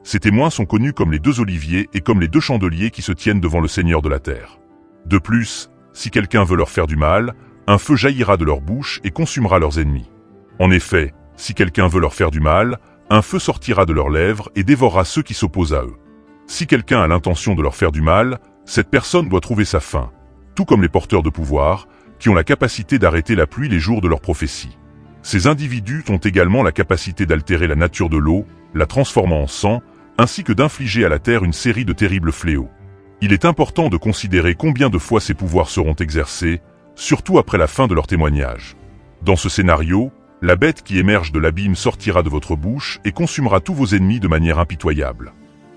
Ces témoins sont connus comme les 2 oliviers et comme les 2 chandeliers qui se tiennent devant le Seigneur de la terre. De plus, si quelqu'un veut leur faire du mal, un feu jaillira de leur bouche et consumera leurs ennemis. En effet, si quelqu'un veut leur faire du mal, un feu sortira de leurs lèvres et dévorera ceux qui s'opposent à eux. Si quelqu'un a l'intention de leur faire du mal, cette personne doit trouver sa fin, tout comme les porteurs de pouvoir, qui ont la capacité d'arrêter la pluie les jours de leur prophétie. Ces individus ont également la capacité d'altérer la nature de l'eau, la transformant en sang, ainsi que d'infliger à la terre une série de terribles fléaux. Il est important de considérer combien de fois ces pouvoirs seront exercés, surtout après la fin de leur témoignage. Dans ce scénario, la bête qui émerge de l'abîme sortira de votre bouche et consumera tous vos ennemis de manière impitoyable.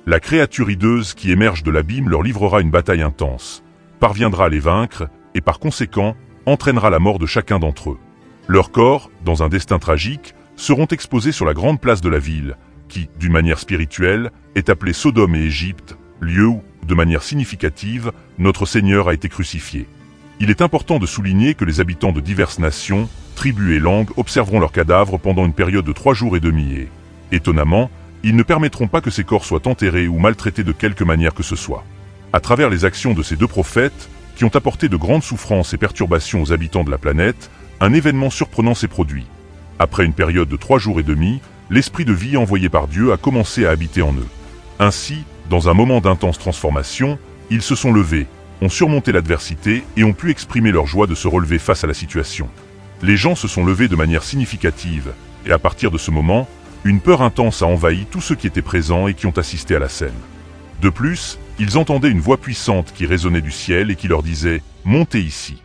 La créature hideuse qui émerge de l'abîme leur livrera une bataille intense, parviendra à les vaincre et par conséquent entraînera la mort de chacun d'entre eux. Leurs corps, dans un destin tragique, seront exposés sur la grande place de la ville, qui, d'une manière spirituelle, est appelée Sodome et Égypte, lieu où, de manière significative, notre Seigneur a été crucifié. Il est important de souligner que les habitants de diverses nations, tribus et langues observeront leurs cadavres pendant une période de 3 jours et demi et, étonnamment, ils ne permettront pas que ces corps soient enterrés ou maltraités de quelque manière que ce soit. À travers les actions de ces 2 prophètes, qui ont apporté de grandes souffrances et perturbations aux habitants de la planète, un événement surprenant s'est produit. Après une période de 3 jours et demi, l'esprit de vie envoyé par Dieu a commencé à habiter en eux. Ainsi, dans un moment d'intense transformation, ils se sont levés, ont surmonté l'adversité et ont pu exprimer leur joie de se relever face à la situation. Les gens se sont levés de manière significative, et à partir de ce moment, une peur intense a envahi tous ceux qui étaient présents et qui ont assisté à la scène. De plus, ils entendaient une voix puissante qui résonnait du ciel et qui leur disait « Montez ici ».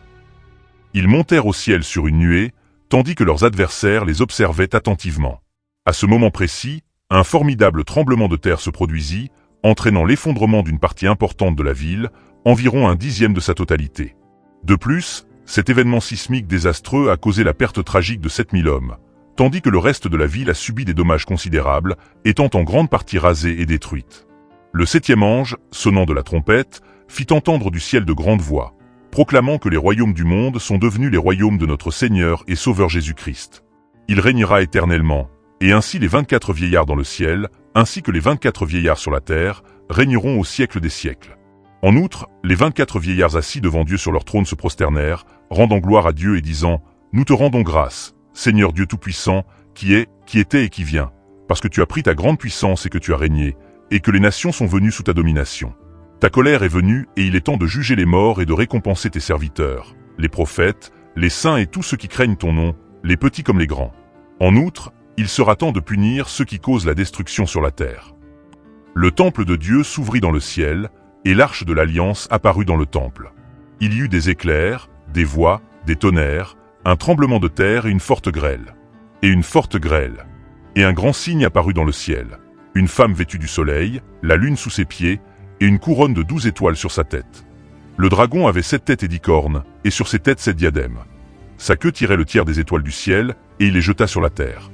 Ils montèrent au ciel sur une nuée, tandis que leurs adversaires les observaient attentivement. À ce moment précis, un formidable tremblement de terre se produisit, entraînant l'effondrement d'une partie importante de la ville, environ 1/10 de sa totalité. De plus, cet événement sismique désastreux a causé la perte tragique de 7000 hommes, tandis que le reste de la ville a subi des dommages considérables, étant en grande partie rasée et détruite. Le 7e ange, sonnant de la trompette, fit entendre du ciel de grandes voix, proclamant que les royaumes du monde sont devenus les royaumes de notre Seigneur et Sauveur Jésus-Christ. Il régnera éternellement, et ainsi les 24 vieillards dans le ciel, ainsi que les 24 vieillards sur la terre, régneront au siècle des siècles. En outre, les 24 vieillards assis devant Dieu sur leur trône se prosternèrent, rendant gloire à Dieu et disant « Nous te rendons grâce, Seigneur Dieu Tout-Puissant, qui est, qui était et qui vient, parce que tu as pris ta grande puissance et que tu as régné, et que les nations sont venues sous ta domination. Ta colère est venue et il est temps de juger les morts et de récompenser tes serviteurs, les prophètes, les saints et tous ceux qui craignent ton nom, les petits comme les grands. En outre, il sera temps de punir ceux qui causent la destruction sur la terre. » Le temple de Dieu s'ouvrit dans le ciel, et l'arche de l'Alliance apparut dans le temple. Il y eut des éclairs, des voix, des tonnerres, un tremblement de terre et une forte grêle. Et une forte grêle. Et un grand signe apparut dans le ciel. Une femme vêtue du soleil, la lune sous ses pieds, et une couronne de 12 étoiles sur sa tête. Le dragon avait 7 têtes et 10 cornes, et sur ses têtes 7 diadèmes. Sa queue tirait le tiers des étoiles du ciel, et il les jeta sur la terre.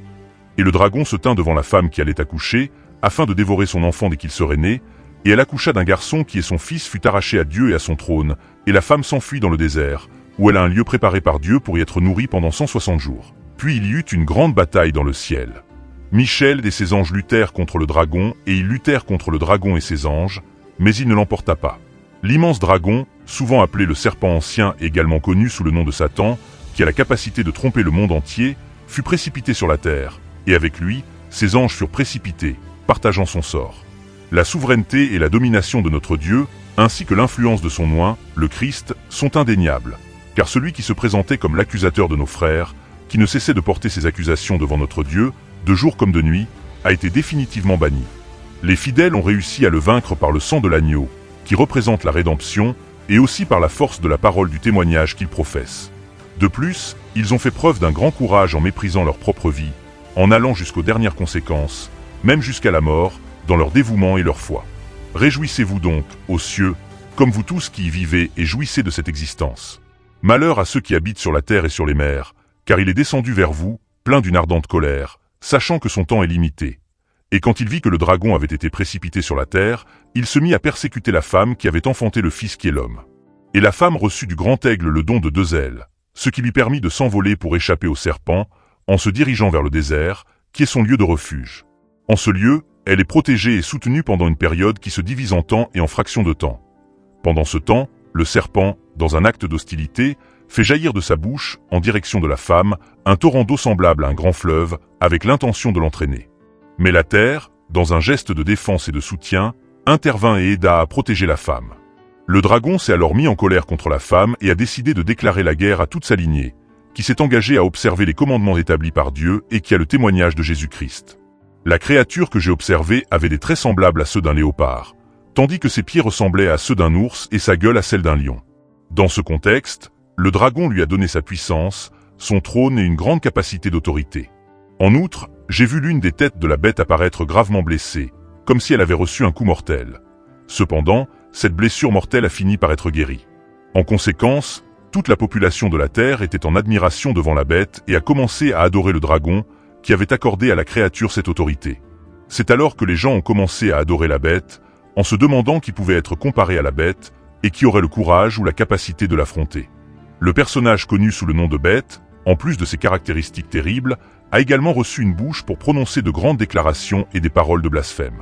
Et le dragon se tint devant la femme qui allait accoucher, afin de dévorer son enfant dès qu'il serait né, et elle accoucha d'un garçon qui et son fils fut arraché à Dieu et à son trône, et la femme s'enfuit dans le désert, où elle a un lieu préparé par Dieu pour y être nourrie pendant 160 jours. Puis il y eut une grande bataille dans le ciel. Michel et ses anges luttèrent contre le dragon, et ils luttèrent contre le dragon et ses anges, mais il ne l'emporta pas. L'immense dragon, souvent appelé le serpent ancien et également connu sous le nom de Satan, qui a la capacité de tromper le monde entier, fut précipité sur la terre, et avec lui, ses anges furent précipités, partageant son sort. La souveraineté et la domination de notre Dieu, ainsi que l'influence de son oint, le Christ, sont indéniables, car celui qui se présentait comme l'accusateur de nos frères, qui ne cessait de porter ses accusations devant notre Dieu, de jour comme de nuit, a été définitivement banni. Les fidèles ont réussi à le vaincre par le sang de l'agneau, qui représente la rédemption, et aussi par la force de la parole du témoignage qu'ils professent. De plus, ils ont fait preuve d'un grand courage en méprisant leur propre vie, en allant jusqu'aux dernières conséquences, même jusqu'à la mort, dans leur dévouement et leur foi. Réjouissez-vous donc, ô cieux, comme vous tous qui y vivez et jouissez de cette existence. Malheur à ceux qui habitent sur la terre et sur les mers, car il est descendu vers vous, plein d'une ardente colère, sachant que son temps est limité. Et quand il vit que le dragon avait été précipité sur la terre, il se mit à persécuter la femme qui avait enfanté le Fils qui est l'homme. Et la femme reçut du grand aigle le don de 2 ailes, ce qui lui permit de s'envoler pour échapper au serpent, en se dirigeant vers le désert, qui est son lieu de refuge. En ce lieu, elle est protégée et soutenue pendant une période qui se divise en temps et en fractions de temps. Pendant ce temps, le serpent, dans un acte d'hostilité, fait jaillir de sa bouche, en direction de la femme, un torrent d'eau semblable à un grand fleuve, avec l'intention de l'entraîner. Mais la terre, dans un geste de défense et de soutien, intervint et aida à protéger la femme. Le dragon s'est alors mis en colère contre la femme et a décidé de déclarer la guerre à toute sa lignée, qui s'est engagée à observer les commandements établis par Dieu et qui a le témoignage de Jésus-Christ. La créature que j'ai observée avait des traits semblables à ceux d'un léopard, tandis que ses pieds ressemblaient à ceux d'un ours et sa gueule à celle d'un lion. Dans ce contexte, le dragon lui a donné sa puissance, son trône et une grande capacité d'autorité. En outre, j'ai vu l'une des têtes de la bête apparaître gravement blessée, comme si elle avait reçu un coup mortel. Cependant, cette blessure mortelle a fini par être guérie. En conséquence, toute la population de la Terre était en admiration devant la bête et a commencé à adorer le dragon, qui avait accordé à la créature cette autorité. C'est alors que les gens ont commencé à adorer la bête, en se demandant qui pouvait être comparé à la bête, et qui aurait le courage ou la capacité de l'affronter. Le personnage connu sous le nom de bête, en plus de ses caractéristiques terribles, a également reçu une bouche pour prononcer de grandes déclarations et des paroles de blasphème.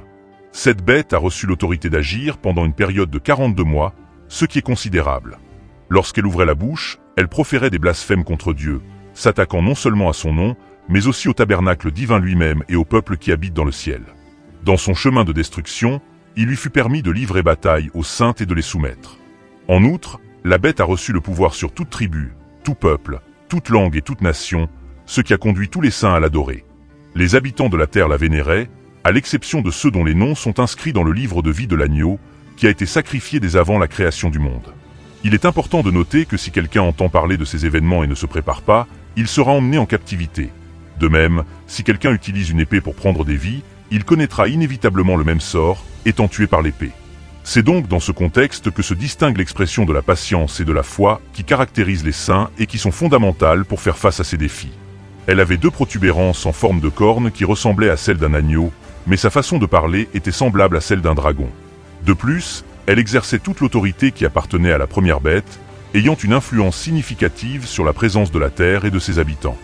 Cette bête a reçu l'autorité d'agir pendant une période de 42 mois, ce qui est considérable. Lorsqu'elle ouvrait la bouche, elle proférait des blasphèmes contre Dieu, s'attaquant non seulement à son nom, mais aussi au tabernacle divin lui-même et au peuple qui habite dans le ciel. Dans son chemin de destruction, il lui fut permis de livrer bataille aux saintes et de les soumettre. En outre, la bête a reçu le pouvoir sur toute tribu, tout peuple, toute langue et toute nation, ce qui a conduit tous les saints à l'adorer. Les habitants de la terre la vénéraient, à l'exception de ceux dont les noms sont inscrits dans le livre de vie de l'agneau, qui a été sacrifié dès avant la création du monde. Il est important de noter que si quelqu'un entend parler de ces événements et ne se prépare pas, il sera emmené en captivité. De même, si quelqu'un utilise une épée pour prendre des vies, il connaîtra inévitablement le même sort, étant tué par l'épée. C'est donc dans ce contexte que se distingue l'expression de la patience et de la foi qui caractérisent les saints et qui sont fondamentales pour faire face à ces défis. Elle avait 2 protubérances en forme de cornes qui ressemblaient à celles d'un agneau, mais sa façon de parler était semblable à celle d'un dragon. De plus, elle exerçait toute l'autorité qui appartenait à la première bête, ayant une influence significative sur la présence de la terre et de ses habitants.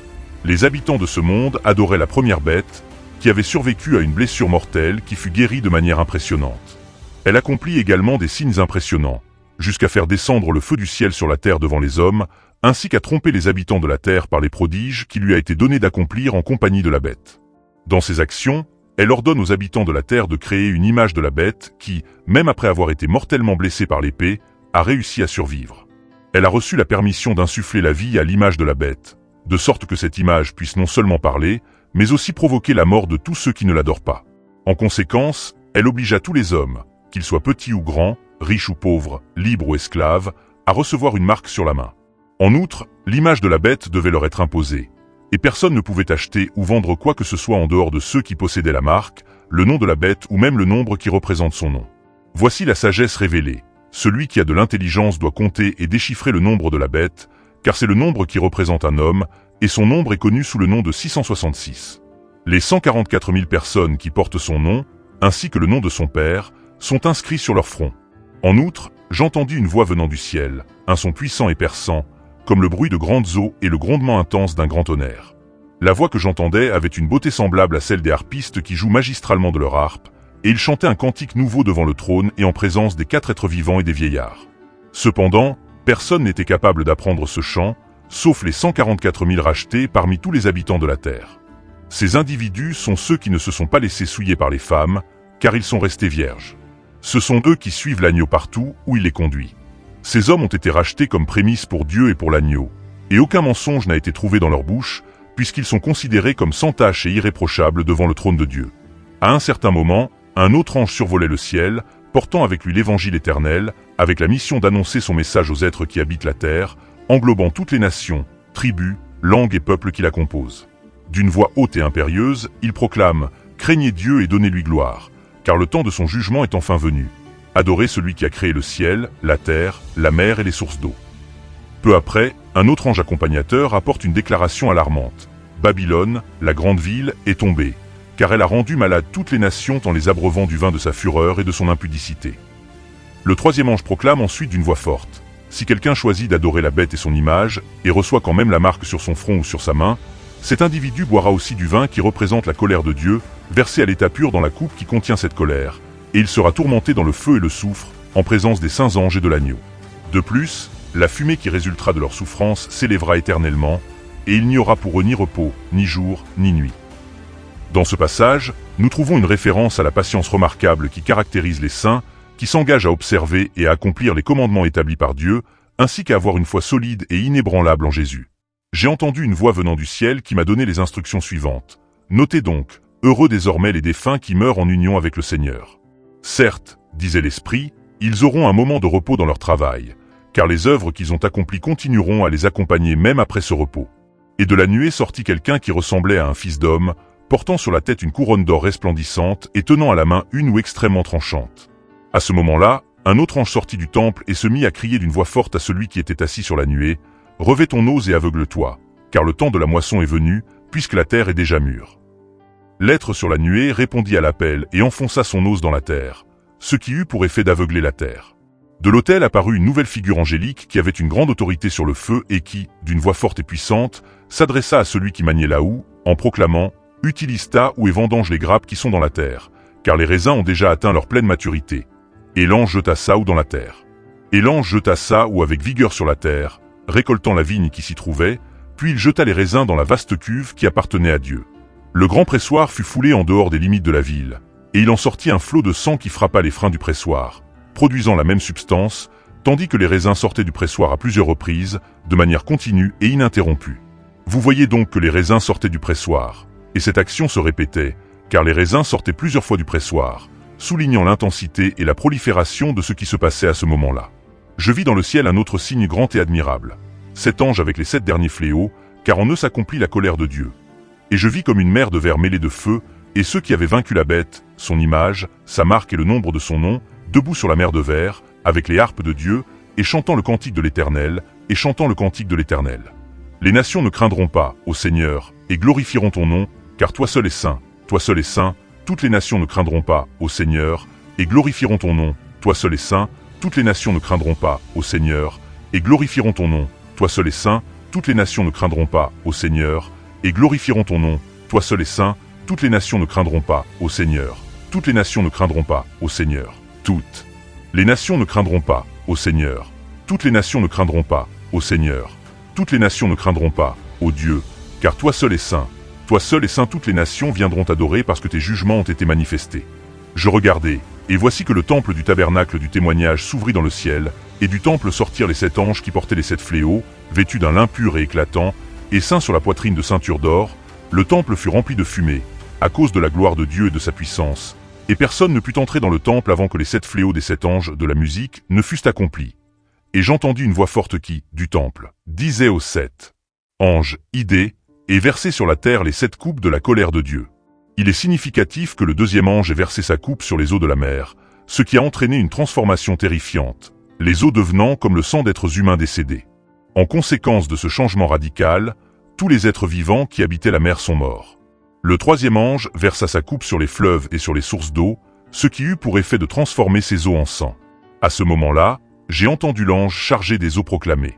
Les habitants de ce monde adoraient la première bête, qui avait survécu à une blessure mortelle qui fut guérie de manière impressionnante. Elle accomplit également des signes impressionnants, jusqu'à faire descendre le feu du ciel sur la terre devant les hommes, ainsi qu'à tromper les habitants de la terre par les prodiges qui lui a été donné d'accomplir en compagnie de la bête. Dans ses actions, elle ordonne aux habitants de la terre de créer une image de la bête qui, même après avoir été mortellement blessée par l'épée, a réussi à survivre. Elle a reçu la permission d'insuffler la vie à l'image de la bête, de sorte que cette image puisse non seulement parler, mais aussi provoquer la mort de tous ceux qui ne l'adorent pas. En conséquence, elle obligea tous les hommes, qu'ils soient petits ou grands, riches ou pauvres, libres ou esclaves, à recevoir une marque sur la main. En outre, l'image de la bête devait leur être imposée, et personne ne pouvait acheter ou vendre quoi que ce soit en dehors de ceux qui possédaient la marque, le nom de la bête ou même le nombre qui représente son nom. Voici la sagesse révélée. Celui qui a de l'intelligence doit compter et déchiffrer le nombre de la bête, car c'est le nombre qui représente un homme, et son nombre est connu sous le nom de 666. Les 144 000 personnes qui portent son nom, ainsi que le nom de son père, sont inscrits sur leur front. En outre, j'entendis une voix venant du ciel, un son puissant et perçant, comme le bruit de grandes eaux et le grondement intense d'un grand tonnerre. La voix que j'entendais avait une beauté semblable à celle des harpistes qui jouent magistralement de leur harpe, et ils chantaient un cantique nouveau devant le trône et en présence des 4 êtres vivants et des vieillards. Cependant, personne n'était capable d'apprendre ce chant, sauf les 144 000 rachetés parmi tous les habitants de la terre. Ces individus sont ceux qui ne se sont pas laissés souiller par les femmes, car ils sont restés vierges. Ce sont eux qui suivent l'agneau partout où il les conduit. Ces hommes ont été rachetés comme prémices pour Dieu et pour l'agneau, et aucun mensonge n'a été trouvé dans leur bouche, puisqu'ils sont considérés comme sans tache et irréprochables devant le trône de Dieu. À un certain moment, un autre ange survolait le ciel, portant avec lui l'évangile éternel, avec la mission d'annoncer son message aux êtres qui habitent la terre, englobant toutes les nations, tribus, langues et peuples qui la composent. D'une voix haute et impérieuse, il proclame « Craignez Dieu et donnez-lui gloire, car le temps de son jugement est enfin venu. Adorez celui qui a créé le ciel, la terre, la mer et les sources d'eau. » Peu après, un autre ange accompagnateur apporte une déclaration alarmante. Babylone, la grande ville, est tombée, car elle a rendu malades toutes les nations en les abreuvant du vin de sa fureur et de son impudicité. Le troisième ange proclame ensuite d'une voix forte. Si quelqu'un choisit d'adorer la bête et son image, et reçoit quand même la marque sur son front ou sur sa main, cet individu boira aussi du vin qui représente la colère de Dieu, versé à l'état pur dans la coupe qui contient cette colère, et il sera tourmenté dans le feu et le soufre, en présence des saints anges et de l'agneau. De plus, la fumée qui résultera de leur souffrance s'élèvera éternellement, et il n'y aura pour eux ni repos, ni jour, ni nuit. Dans ce passage, nous trouvons une référence à la patience remarquable qui caractérise les saints, qui s'engagent à observer et à accomplir les commandements établis par Dieu, ainsi qu'à avoir une foi solide et inébranlable en Jésus. J'ai entendu une voix venant du ciel qui m'a donné les instructions suivantes. Notez donc, heureux désormais les défunts qui meurent en union avec le Seigneur. Certes, disait l'Esprit, ils auront un moment de repos dans leur travail, car les œuvres qu'ils ont accomplies continueront à les accompagner même après ce repos. Et de la nuée sortit quelqu'un qui ressemblait à un fils d'homme, portant sur la tête une couronne d'or resplendissante et tenant à la main une houe extrêmement tranchante. À ce moment-là, un autre ange sortit du temple et se mit à crier d'une voix forte à celui qui était assis sur la nuée, « Revêt ton ose et aveugle-toi, car le temps de la moisson est venu, puisque la terre est déjà mûre. » L'être sur la nuée répondit à l'appel et enfonça son ose dans la terre, ce qui eut pour effet d'aveugler la terre. De l'autel apparut une nouvelle figure angélique qui avait une grande autorité sur le feu et qui, d'une voix forte et puissante, s'adressa à celui qui maniait la houe, en proclamant « Utilise ta houe et vendange les grappes qui sont dans la terre, car les raisins ont déjà atteint leur pleine maturité. » Et l'ange jeta sa houe dans la terre. Et l'ange jeta ça ou avec vigueur sur la terre, récoltant la vigne qui s'y trouvait, puis il jeta les raisins dans la vaste cuve qui appartenait à Dieu. Le grand pressoir fut foulé en dehors des limites de la ville, et il en sortit un flot de sang qui frappa les freins du pressoir, produisant la même substance, tandis que les raisins sortaient du pressoir à plusieurs reprises, de manière continue et ininterrompue. Vous voyez donc que les raisins sortaient du pressoir, et cette action se répétait, car les raisins sortaient plusieurs fois du pressoir, soulignant l'intensité et la prolifération de ce qui se passait à ce moment-là. Je vis dans le ciel un autre signe grand et admirable. 7 anges avec les 7 derniers fléaux, car en eux s'accomplit la colère de Dieu. Et je vis comme une mer de vers mêlée de feu, et ceux qui avaient vaincu la bête, son image, sa marque et le nombre de son nom, debout sur la mer de verre, avec les harpes de Dieu, et chantant le cantique de l'Éternel, et chantant le cantique de l'Éternel. Les nations ne craindront pas, ô Seigneur, et glorifieront ton nom, car toi seul es saint, toi seul es saint, toutes les nations ne craindront pas, ô Seigneur, et glorifieront ton nom, toi seul es saint, toutes les nations ne craindront pas, ô Seigneur, et glorifieront ton nom, toi seul es saint, toutes les nations ne craindront pas, ô Seigneur, et glorifieront ton nom, toi seul es saint, toutes les nations ne craindront pas, ô Seigneur, toutes les nations ne craindront pas, ô Seigneur, toutes les nations ne craindront pas, ô Seigneur, toutes les nations ne craindront pas, ô Seigneur, toutes les nations ne craindront pas, ô Dieu, car toi seul es saint, toi seul es saint, toutes les nations viendront t'adorer parce que tes jugements ont été manifestés. Je regardai, et voici que le temple du tabernacle du témoignage s'ouvrit dans le ciel, et du temple sortirent les 7 anges qui portaient les 7 fléaux, vêtus d'un lin pur et éclatant, et ceints sur la poitrine de ceinture d'or. Le temple fut rempli de fumée, à cause de la gloire de Dieu et de sa puissance, et personne ne put entrer dans le temple avant que les 7 fléaux des 7 anges de la musique ne fussent accomplis. Et j'entendis une voix forte qui, du temple, disait aux 7 anges, idez, et versez sur la terre les 7 coupes de la colère de Dieu. Il est significatif que le deuxième ange ait versé sa coupe sur les eaux de la mer, ce qui a entraîné une transformation terrifiante, les eaux devenant comme le sang d'êtres humains décédés. En conséquence de ce changement radical, tous les êtres vivants qui habitaient la mer sont morts. Le troisième ange versa sa coupe sur les fleuves et sur les sources d'eau, ce qui eut pour effet de transformer ces eaux en sang. À ce moment-là, j'ai entendu l'ange chargé des eaux proclamer.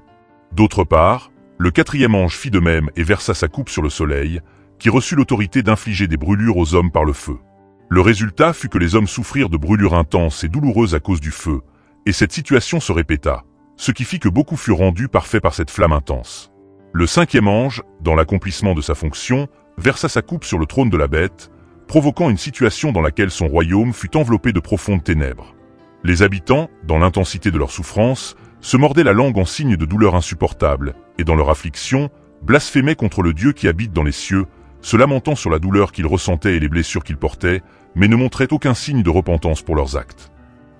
D'autre part, le quatrième ange fit de même et versa sa coupe sur le soleil, qui reçut l'autorité d'infliger des brûlures aux hommes par le feu. Le résultat fut que les hommes souffrirent de brûlures intenses et douloureuses à cause du feu, et cette situation se répéta, ce qui fit que beaucoup furent rendus parfaits par cette flamme intense. Le cinquième ange, dans l'accomplissement de sa fonction, versa sa coupe sur le trône de la bête, provoquant une situation dans laquelle son royaume fut enveloppé de profondes ténèbres. Les habitants, dans l'intensité de leur souffrance, se mordaient la langue en signe de douleur insupportable, et dans leur affliction, blasphémaient contre le Dieu qui habite dans les cieux, se lamentant sur la douleur qu'ils ressentaient et les blessures qu'ils portaient, mais ne montraient aucun signe de repentance pour leurs actes.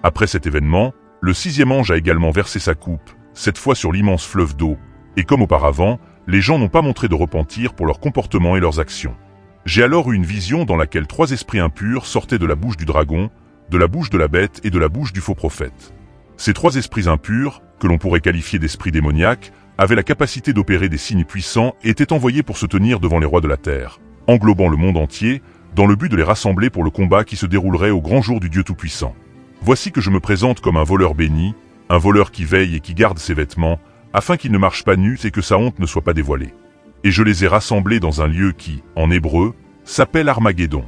Après cet événement, le sixième ange a également versé sa coupe, cette fois sur l'immense fleuve d'eau, et comme auparavant, les gens n'ont pas montré de repentir pour leur comportement et leurs actions. J'ai alors eu une vision dans laquelle 3 esprits impurs sortaient de la bouche du dragon, de la bouche de la bête et de la bouche du faux prophète. Ces 3 esprits impurs, que l'on pourrait qualifier d'esprits démoniaques, avaient la capacité d'opérer des signes puissants et étaient envoyés pour se tenir devant les rois de la terre, englobant le monde entier, dans le but de les rassembler pour le combat qui se déroulerait au grand jour du Dieu Tout-Puissant. Voici que je me présente comme un voleur béni, un voleur qui veille et qui garde ses vêtements, afin qu'il ne marche pas nu et que sa honte ne soit pas dévoilée. Et je les ai rassemblés dans un lieu qui, en hébreu, s'appelle Armageddon.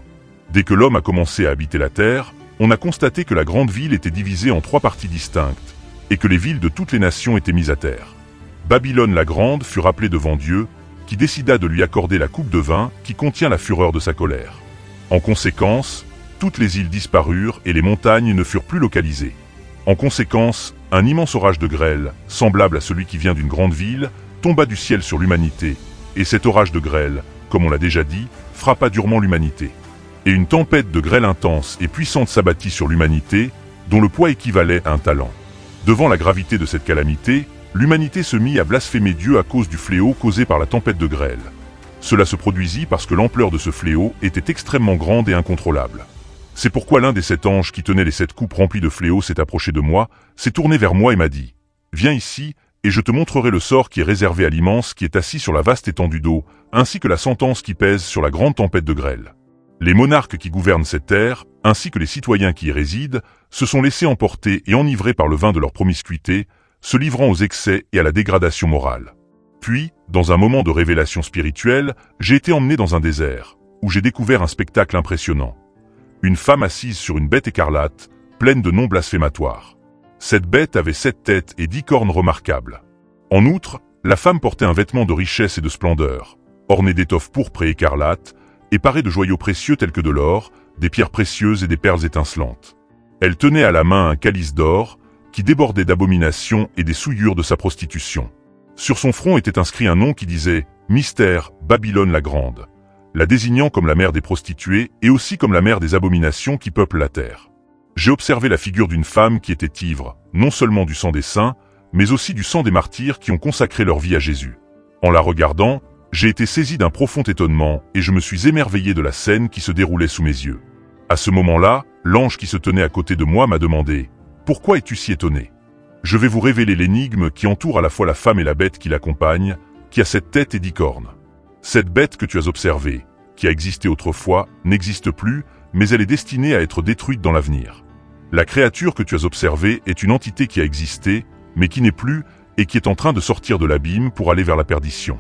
Dès que l'homme a commencé à habiter la terre, on a constaté que la grande ville était divisée en 3 parties distinctes, et que les villes de toutes les nations étaient mises à terre. Babylone la grande fut rappelée devant Dieu, qui décida de lui accorder la coupe de vin qui contient la fureur de sa colère. En conséquence, toutes les îles disparurent et les montagnes ne furent plus localisées. En conséquence, un immense orage de grêle, semblable à celui qui vient d'une grande ville, tomba du ciel sur l'humanité, et cet orage de grêle, comme on l'a déjà dit, frappa durement l'humanité. Et une tempête de grêle intense et puissante s'abattit sur l'humanité, dont le poids équivalait à un talent. Devant la gravité de cette calamité, l'humanité se mit à blasphémer Dieu à cause du fléau causé par la tempête de grêle. Cela se produisit parce que l'ampleur de ce fléau était extrêmement grande et incontrôlable. C'est pourquoi l'un des 7 anges qui tenait les 7 coupes remplies de fléaux s'est approché de moi, s'est tourné vers moi et m'a dit « Viens ici, et je te montrerai le sort qui est réservé à l'immense qui est assis sur la vaste étendue d'eau, ainsi que la sentence qui pèse sur la grande tempête de grêle. Les monarques qui gouvernent cette terre, ainsi que les citoyens qui y résident, se sont laissés emporter et enivrer par le vin de leur promiscuité, se livrant aux excès et à la dégradation morale. Puis, dans un moment de révélation spirituelle, j'ai été emmené dans un désert, où j'ai découvert un spectacle impressionnant. Une femme assise sur une bête écarlate, pleine de noms blasphématoires. Cette bête avait 7 têtes et 10 cornes remarquables. En outre, la femme portait un vêtement de richesse et de splendeur, orné d'étoffes pourpres et écarlates, et paré de joyaux précieux tels que de l'or, des pierres précieuses et des perles étincelantes. Elle tenait à la main un calice d'or, qui débordait d'abominations et des souillures de sa prostitution. Sur son front était inscrit un nom qui disait « Mystère, Babylone la Grande », la désignant comme la mère des prostituées et aussi comme la mère des abominations qui peuplent la terre. J'ai observé la figure d'une femme qui était ivre, non seulement du sang des saints, mais aussi du sang des martyrs qui ont consacré leur vie à Jésus. En la regardant, j'ai été saisi d'un profond étonnement et je me suis émerveillé de la scène qui se déroulait sous mes yeux. À ce moment-là, l'ange qui se tenait à côté de moi m'a demandé « Pourquoi es-tu si étonné ?» Je vais vous révéler l'énigme qui entoure à la fois la femme et la bête qui l'accompagne, qui a 7 têtes et 10 cornes. Cette bête que tu as observée, qui a existé autrefois, n'existe plus, mais elle est destinée à être détruite dans l'avenir. La créature que tu as observée est une entité qui a existé, mais qui n'est plus, et qui est en train de sortir de l'abîme pour aller vers la perdition.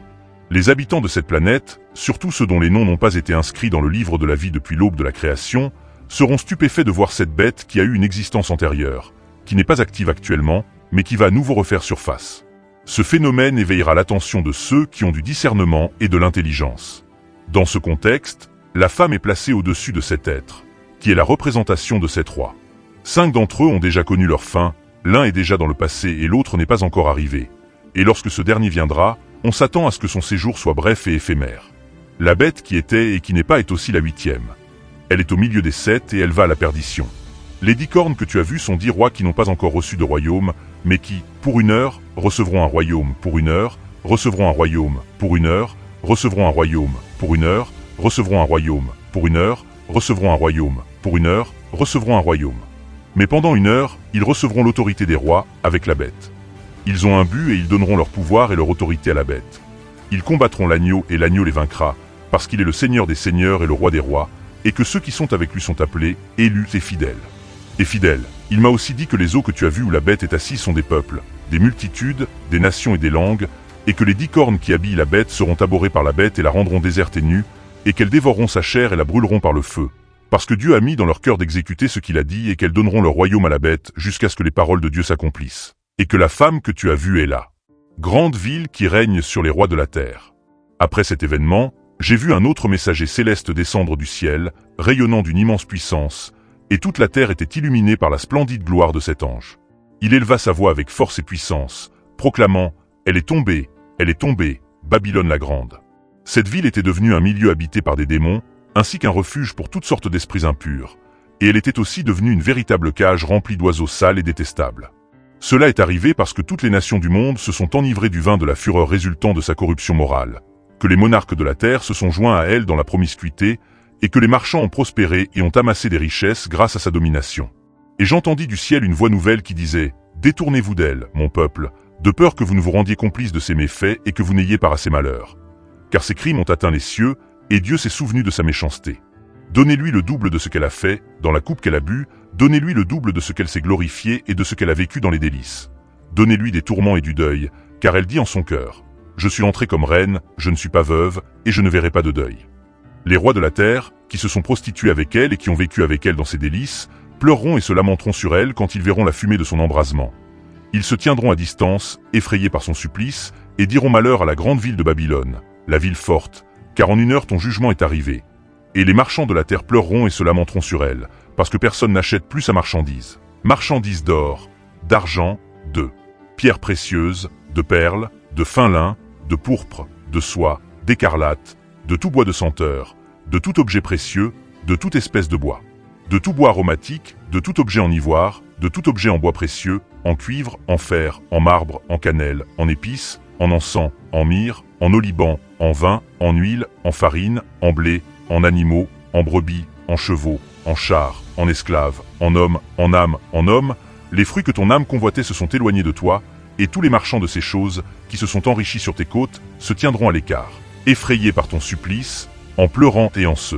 Les habitants de cette planète, surtout ceux dont les noms n'ont pas été inscrits dans le livre de la vie depuis l'aube de la création, seront stupéfaits de voir cette bête qui a eu une existence antérieure, qui n'est pas active actuellement, mais qui va à nouveau refaire surface. Ce phénomène éveillera l'attention de ceux qui ont du discernement et de l'intelligence. Dans ce contexte, la femme est placée au-dessus de cet être, qui est la représentation de cet roi. 5 d'entre eux ont déjà connu leur fin, l'un est déjà dans le passé et l'autre n'est pas encore arrivé. Et lorsque ce dernier viendra, on s'attend à ce que son séjour soit bref et éphémère. La bête qui était et qui n'est pas est aussi la 8e. Elle est au milieu des 7 et elle va à la perdition. Les 10 cornes que tu as vues sont 10 rois qui n'ont pas encore reçu de royaume, mais qui, pour 1 heure, recevront un royaume, pour 1 heure, recevront un royaume, pour 1 heure, recevront un royaume, pour 1 heure, recevront un royaume, pour 1 heure, recevront un royaume, pour 1 heure, recevront un royaume. Mais pendant 1 heure, ils recevront l'autorité des rois, avec la bête. Ils ont un but et ils donneront leur pouvoir et leur autorité à la bête. Ils combattront l'agneau et l'agneau les vaincra, parce qu'il est le Seigneur des seigneurs et le roi des rois, et que ceux qui sont avec lui sont appelés, élus et fidèles. Et fidèles, il m'a aussi dit que les eaux que tu as vues où la bête est assise sont des peuples, des multitudes, des nations et des langues, et que les 10 cornes qui habillent la bête seront abhorrées par la bête et la rendront déserte et nue, et qu'elles dévoreront sa chair et la brûleront par le feu. Parce que Dieu a mis dans leur cœur d'exécuter ce qu'il a dit et qu'elles donneront leur royaume à la bête jusqu'à ce que les paroles de Dieu s'accomplissent. Et que la femme que tu as vue est là. Grande ville qui règne sur les rois de la terre. Après cet événement, j'ai vu un autre messager céleste descendre du ciel, rayonnant d'une immense puissance, et toute la terre était illuminée par la splendide gloire de cet ange. Il éleva sa voix avec force et puissance, proclamant « Elle est tombée, Babylone la Grande ». Cette ville était devenue un milieu habité par des démons, ainsi qu'un refuge pour toutes sortes d'esprits impurs, et elle était aussi devenue une véritable cage remplie d'oiseaux sales et détestables. Cela est arrivé parce que toutes les nations du monde se sont enivrées du vin de la fureur résultant de sa corruption morale, que les monarques de la terre se sont joints à elle dans la promiscuité, et que les marchands ont prospéré et ont amassé des richesses grâce à sa domination. Et j'entendis du ciel une voix nouvelle qui disait « Détournez-vous d'elle, mon peuple, de peur que vous ne vous rendiez complice de ses méfaits et que vous n'ayez part à ses malheurs. Car ses crimes ont atteint les cieux, et Dieu s'est souvenu de sa méchanceté. Donnez-lui le double de ce qu'elle a fait, dans la coupe qu'elle a bu, donnez-lui le double de ce qu'elle s'est glorifiée et de ce qu'elle a vécu dans les délices. Donnez-lui des tourments et du deuil, car elle dit en son cœur « Je suis entrée comme reine, je ne suis pas veuve, et je ne verrai pas de deuil. » Les rois de la terre, qui se sont prostitués avec elle et qui ont vécu avec elle dans ses délices, pleureront et se lamenteront sur elle quand ils verront la fumée de son embrasement. Ils se tiendront à distance, effrayés par son supplice, et diront malheur à la grande ville de Babylone, la ville forte, car en 1 heure ton jugement est arrivé. Et les marchands de la terre pleureront et se lamenteront sur elle, parce que personne n'achète plus sa marchandise. Marchandises d'or, d'argent, de pierres précieuses, de perles, de fin lin, de pourpre, de soie, d'écarlate, de tout bois de senteur, de tout objet précieux, de toute espèce de bois, de tout bois aromatique, de tout objet en ivoire, de tout objet en bois précieux, en cuivre, en fer, en marbre, en cannelle, en épices, en encens, en myrrhe, en oliban, en vin, en huile, en farine, en blé, en animaux, en brebis, en chevaux, en chars, en esclaves, en hommes, en âme, en hommes, les fruits que ton âme convoitait se sont éloignés de toi, et tous les marchands de ces choses, qui se sont enrichis sur tes côtes, se tiendront à l'écart, effrayés par ton supplice, en pleurant et en se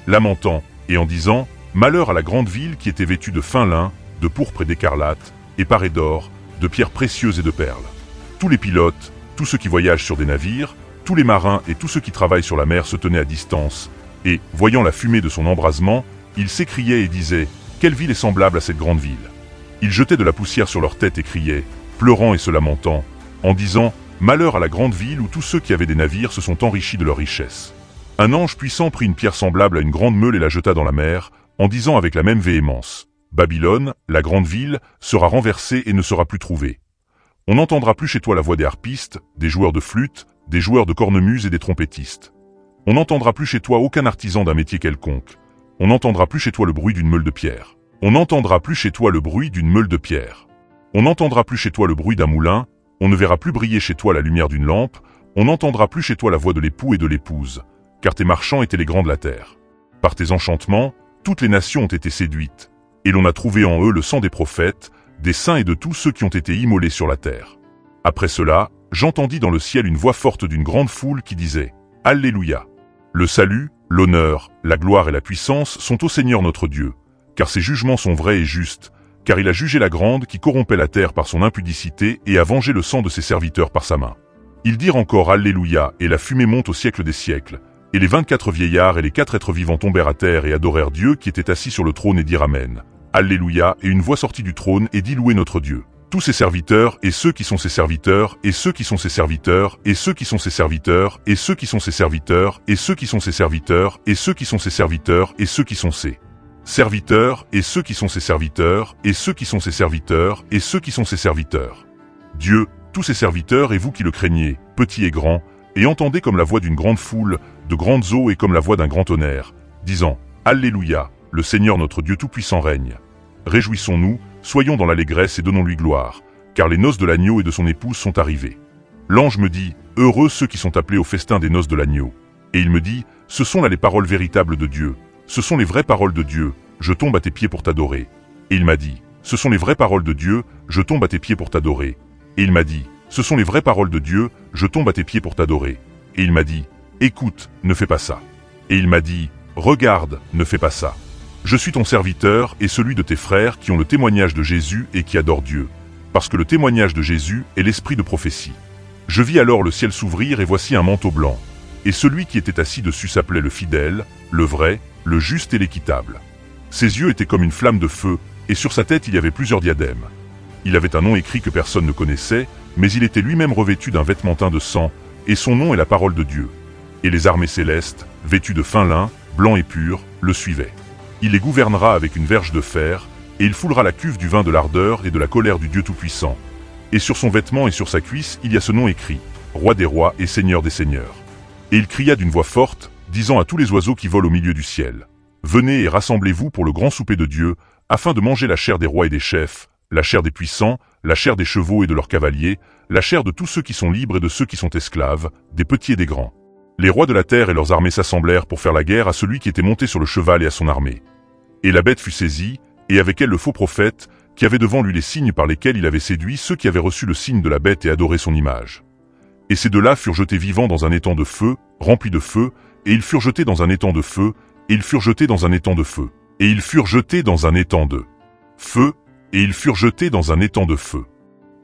lamentant, et en disant « Malheur à la grande ville qui était vêtue de fin lin, de pourpre et d'écarlate, et parée d'or, de pierres précieuses et de perles. » Tous les pilotes, tous ceux qui voyagent sur des navires, tous les marins et tous ceux qui travaillent sur la mer se tenaient à distance, et, voyant la fumée de son embrasement, ils s'écriaient et disaient « Quelle ville est semblable à cette grande ville ?» Ils jetaient de la poussière sur leur tête et criaient, pleurant et se lamentant, en disant « Malheur à la grande ville où tous ceux qui avaient des navires se sont enrichis de leurs richesses ». Un ange puissant prit une pierre semblable à une grande meule et la jeta dans la mer, en disant avec la même véhémence « Babylone, la grande ville, sera renversée et ne sera plus trouvée. On n'entendra plus chez toi la voix des harpistes, des joueurs de flûte, des joueurs de cornemuse et des trompettistes. On n'entendra plus chez toi aucun artisan d'un métier quelconque. On n'entendra plus chez toi le bruit d'une meule de pierre. On n'entendra plus chez toi le bruit d'une meule de pierre. On n'entendra plus chez toi le bruit d'un moulin. On ne verra plus briller chez toi la lumière d'une lampe. On n'entendra plus chez toi la voix de l'époux et de l'épouse, car tes marchands étaient les grands de la terre. Par tes enchantements, toutes les nations ont été séduites, et l'on a trouvé en eux le sang des prophètes, des saints et de tous ceux qui ont été immolés sur la terre. Après cela, j'entendis dans le ciel une voix forte d'une grande foule qui disait « Alléluia ! Le salut, l'honneur, la gloire et la puissance sont au Seigneur notre Dieu, car ses jugements sont vrais et justes, car il a jugé la grande qui corrompait la terre par son impudicité et a vengé le sang de ses serviteurs par sa main. » Ils dirent encore « Alléluia » et la fumée monte au siècle des siècles. Et les 24 vieillards et les 4 êtres vivants tombèrent à terre et adorèrent Dieu qui était assis sur le trône et dirent Amen. Alléluia, et une voix sortit du trône et dit Louez notre Dieu. Tous ses serviteurs, et ceux qui sont ses serviteurs, et ceux qui sont ses serviteurs, et ceux qui sont ses serviteurs, et ceux qui sont ses serviteurs, et ceux qui sont ses serviteurs, et ceux qui sont ses serviteurs, et ceux qui sont ses serviteurs, et ceux qui sont ses serviteurs, et ceux qui sont ses serviteurs, et ceux qui sont ses serviteurs. Dieu, tous ses serviteurs et vous qui le craignez, petits et grands, et entendez comme la voix d'une grande foule, de grandes eaux et comme la voix d'un grand tonnerre, disant « Alléluia, le Seigneur notre Dieu Tout-Puissant règne. Réjouissons-nous, soyons dans l'allégresse et donnons-lui gloire, car les noces de l'agneau et de son épouse sont arrivées. » L'ange me dit « Heureux ceux qui sont appelés au festin des noces de l'agneau. » Et il me dit « Ce sont là les paroles véritables de Dieu, ce sont les vraies paroles de Dieu, je tombe à tes pieds pour t'adorer. » Et il m'a dit « Ce sont les vraies paroles de Dieu, je tombe à tes pieds pour t'adorer. » Et il m'a dit « Ce sont les vraies paroles de Dieu, je tombe à tes pieds pour t'adorer. » Et il m'a dit « Écoute, ne fais pas ça. » Et il m'a dit « Regarde, ne fais pas ça. Je suis ton serviteur et celui de tes frères qui ont le témoignage de Jésus et qui adorent Dieu, parce que le témoignage de Jésus est l'esprit de prophétie. » Je vis alors le ciel s'ouvrir et voici un manteau blanc. Et celui qui était assis dessus s'appelait le fidèle, le vrai, le juste et l'équitable. Ses yeux étaient comme une flamme de feu, et sur sa tête il y avait plusieurs diadèmes. Il avait un nom écrit que personne ne connaissait, mais il était lui-même revêtu d'un vêtement teint de sang, et son nom est la parole de Dieu. Et les armées célestes, vêtues de fin lin, blanc et pur, le suivaient. Il les gouvernera avec une verge de fer, et il foulera la cuve du vin de l'ardeur et de la colère du Dieu Tout-Puissant. Et sur son vêtement et sur sa cuisse, il y a ce nom écrit, Roi des rois et Seigneur des seigneurs. Et il cria d'une voix forte, disant à tous les oiseaux qui volent au milieu du ciel, Venez et rassemblez-vous pour le grand souper de Dieu, afin de manger la chair des rois et des chefs, la chair des puissants, la chair des chevaux et de leurs cavaliers, la chair de tous ceux qui sont libres et de ceux qui sont esclaves, des petits et des grands. Les rois de la terre et leurs armées s'assemblèrent pour faire la guerre à celui qui était monté sur le cheval et à son armée. Et la bête fut saisie, et avec elle le faux prophète, qui avait devant lui les signes par lesquels il avait séduit ceux qui avaient reçu le signe de la bête et adoré son image. Et ces deux-là furent jetés vivants dans un étang de feu, rempli de feu, et ils furent jetés dans un étang de feu, et ils furent jetés dans un étang de feu, et ils furent jetés dans un étang de feu, et ils furent jetés dans un étang de feu.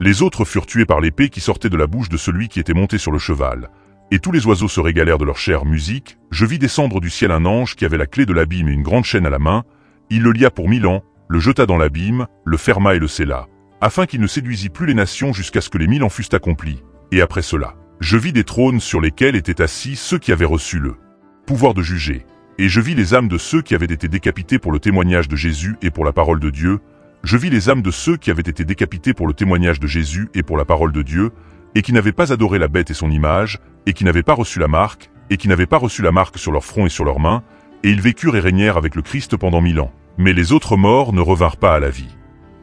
Les autres furent tués par l'épée qui sortait de la bouche de celui qui était monté sur le cheval. Et tous les oiseaux se régalèrent de leur chère musique. Je vis descendre du ciel un ange qui avait la clé de l'abîme et une grande chaîne à la main. Il le lia pour 1000 ans, le jeta dans l'abîme, le ferma et le scella, afin qu'il ne séduisît plus les nations jusqu'à ce que les 1000 ans fussent accomplis. Et après cela, je vis des trônes sur lesquels étaient assis ceux qui avaient reçu le pouvoir de juger. Et je vis les âmes de ceux qui avaient été décapités pour le témoignage de Jésus et pour la parole de Dieu. Je vis les âmes de ceux qui avaient été décapités pour le témoignage de Jésus et pour la parole de Dieu, et qui n'avaient pas adoré la bête et son image, et qui n'avaient pas reçu la marque, et qui n'avaient pas reçu la marque sur leur front et sur leurs mains, et ils vécurent et régnèrent avec le Christ pendant 1000 ans. Mais les autres morts ne revinrent pas à la vie,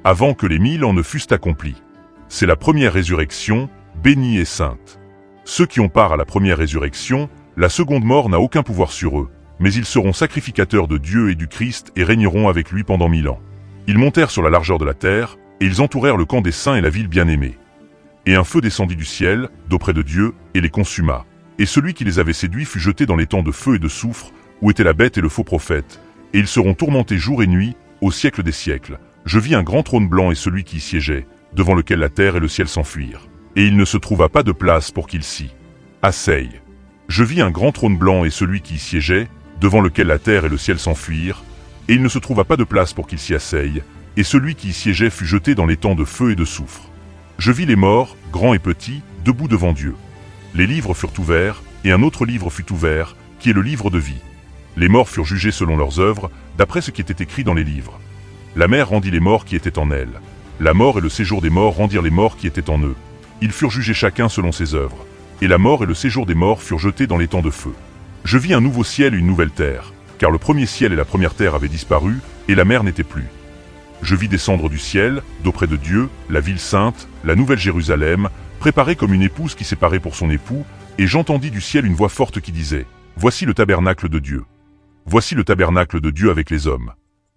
avant que les 1000 ans ne fussent accomplis. C'est la première résurrection, bénie et sainte. Ceux qui ont part à la première résurrection, la seconde mort n'a aucun pouvoir sur eux, mais ils seront sacrificateurs de Dieu et du Christ et régneront avec lui pendant 1000 ans. Ils montèrent sur la largeur de la terre, et ils entourèrent le camp des saints et la ville bien-aimée. Et un feu descendit du ciel, d'auprès de Dieu, et les consuma. Et celui qui les avait séduits fut jeté dans les temps de feu et de soufre, où était la bête et le faux prophète, et ils seront tourmentés jour et nuit, au siècle des siècles. Je vis un grand trône blanc et celui qui y siégeait, devant lequel la terre et le ciel s'enfuirent. Et il ne se trouva pas de place pour qu'ils s'y asseyent. Je vis un grand trône blanc et celui qui y siégeait, devant lequel la terre et le ciel s'enfuirent, et il ne se trouva pas de place pour qu'ils s'y asseyent, et celui qui y siégeait fut jeté dans l'étang de feu et de soufre. Je vis les morts, grands et petits, debout devant Dieu. Les livres furent ouverts, et un autre livre fut ouvert, qui est le livre de vie. Les morts furent jugés selon leurs œuvres, d'après ce qui était écrit dans les livres. La mer rendit les morts qui étaient en elle. La mort et le séjour des morts rendirent les morts qui étaient en eux. Ils furent jugés chacun selon ses œuvres. Et la mort et le séjour des morts furent jetés dans l'étang de feu. Je vis un nouveau ciel et une nouvelle terre, car le premier ciel et la première terre avaient disparu, et la mer n'était plus. Je vis descendre du ciel, d'auprès de Dieu, la ville sainte, la nouvelle Jérusalem, préparée comme une épouse qui s'est parée pour son époux, et j'entendis du ciel une voix forte qui disait : Voici le tabernacle de Dieu. Voici le tabernacle de Dieu avec les hommes.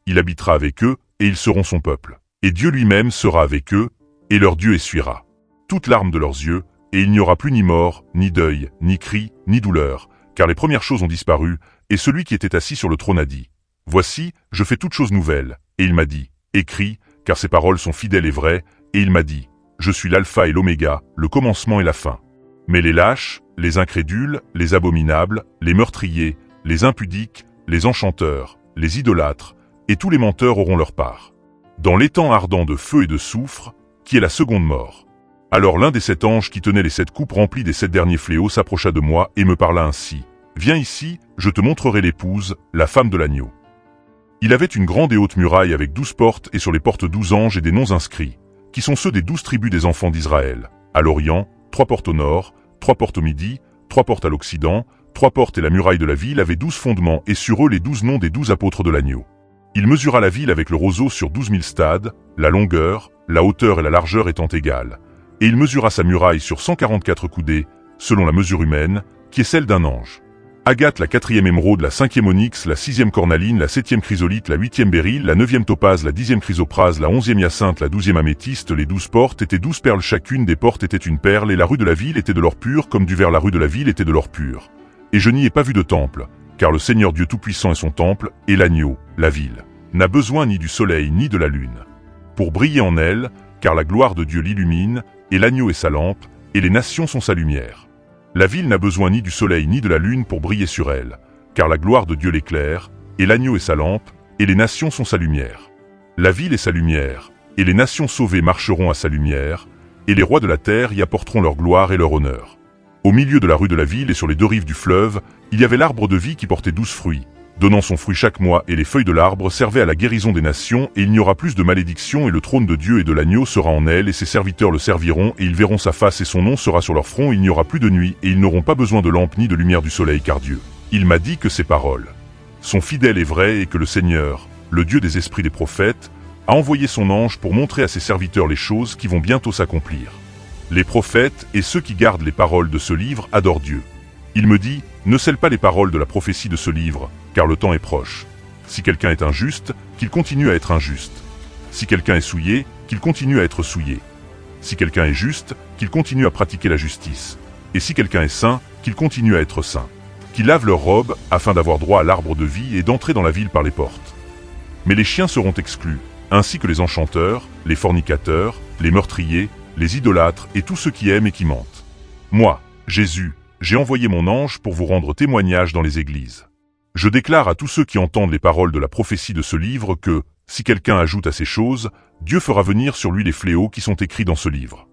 Il habitera avec eux, et ils seront son peuple. Et Dieu lui-même sera avec eux, et leur Dieu essuiera toute larme de leurs yeux, et il n'y aura plus ni mort, ni deuil, ni cri, ni douleur, car les premières choses ont disparu, et celui qui était assis sur le trône a dit : Voici, je fais toutes choses nouvelles. Et il m'a dit : Écris, car ces paroles sont fidèles et vraies, et il m'a dit : Je suis l'alpha et l'oméga, le commencement et la fin. Mais les lâches, les incrédules, les abominables, les meurtriers, les impudiques, les enchanteurs, les idolâtres, et tous les menteurs auront leur part dans l'étang ardent de feu et de soufre, qui est la seconde mort. Alors l'un des 7 anges qui tenaient les 7 coupes remplies des 7 derniers fléaux s'approcha de moi et me parla ainsi : Viens ici, je te montrerai l'épouse, la femme de l'agneau. Il avait une grande et haute muraille avec 12 portes et sur les portes 12 anges et des noms inscrits, qui sont ceux des 12 tribus des enfants d'Israël. À l'Orient, 3 portes au nord, 3 portes au midi, 3 portes à l'Occident, 3 portes et la muraille de la ville avaient 12 fondements et sur eux les 12 noms des 12 apôtres de l'agneau. Il mesura la ville avec le roseau sur 12 000 stades, la longueur, la hauteur et la largeur étant égales. Et il mesura sa muraille sur 144 coudées, selon la mesure humaine, qui est celle d'un ange. Agate, la 4e émeraude, la 5e onyx, la 6e cornaline, la 7e chrysolite, la 8e béryl, la 9e topaze, la 10e chrysoprase, la 11e hyacinthe, la 12e améthyste, les 12 portes étaient 12 perles, chacune des portes était une perle, et la rue de la ville était de l'or pur, comme du verre la rue de la ville était de l'or pur. Et je n'y ai pas vu de temple, car le Seigneur Dieu Tout-Puissant est son temple, et l'agneau, la ville, n'a besoin ni du soleil ni de la lune, pour briller en elle, car la gloire de Dieu l'illumine, et l'agneau est sa lampe, et les nations sont sa lumière. La ville n'a besoin ni du soleil ni de la lune pour briller sur elle, car la gloire de Dieu l'éclaire, et l'agneau est sa lampe, et les nations sont sa lumière. La ville est sa lumière, et les nations sauvées marcheront à sa lumière, et les rois de la terre y apporteront leur gloire et leur honneur. Au milieu de la rue de la ville et sur les 2 rives du fleuve, il y avait l'arbre de vie qui portait 12 fruits, donnant son fruit chaque mois, et les feuilles de l'arbre servaient à la guérison des nations, et il n'y aura plus de malédiction, et le trône de Dieu et de l'agneau sera en elle, et ses serviteurs le serviront, et ils verront sa face, et son nom sera sur leur front, il n'y aura plus de nuit, et ils n'auront pas besoin de lampe ni de lumière du soleil, car Dieu, il m'a dit que ces paroles sont fidèles et vraies, et que le Seigneur, le Dieu des esprits des prophètes, a envoyé son ange pour montrer à ses serviteurs les choses qui vont bientôt s'accomplir. Les prophètes et ceux qui gardent les paroles de ce livre adorent Dieu. Il me dit : Ne scelle pas les paroles de la prophétie de ce livre, car le temps est proche. Si quelqu'un est injuste, qu'il continue à être injuste. Si quelqu'un est souillé, qu'il continue à être souillé. Si quelqu'un est juste, qu'il continue à pratiquer la justice. Et si quelqu'un est saint, qu'il continue à être saint. Qu'ils lavent leurs robes, afin d'avoir droit à l'arbre de vie et d'entrer dans la ville par les portes. Mais les chiens seront exclus, ainsi que les enchanteurs, les fornicateurs, les meurtriers, les idolâtres et tous ceux qui aiment et qui mentent. Moi, Jésus, j'ai envoyé mon ange pour vous rendre témoignage dans les églises. Je déclare à tous ceux qui entendent les paroles de la prophétie de ce livre que, si quelqu'un ajoute à ces choses, Dieu fera venir sur lui les fléaux qui sont écrits dans ce livre.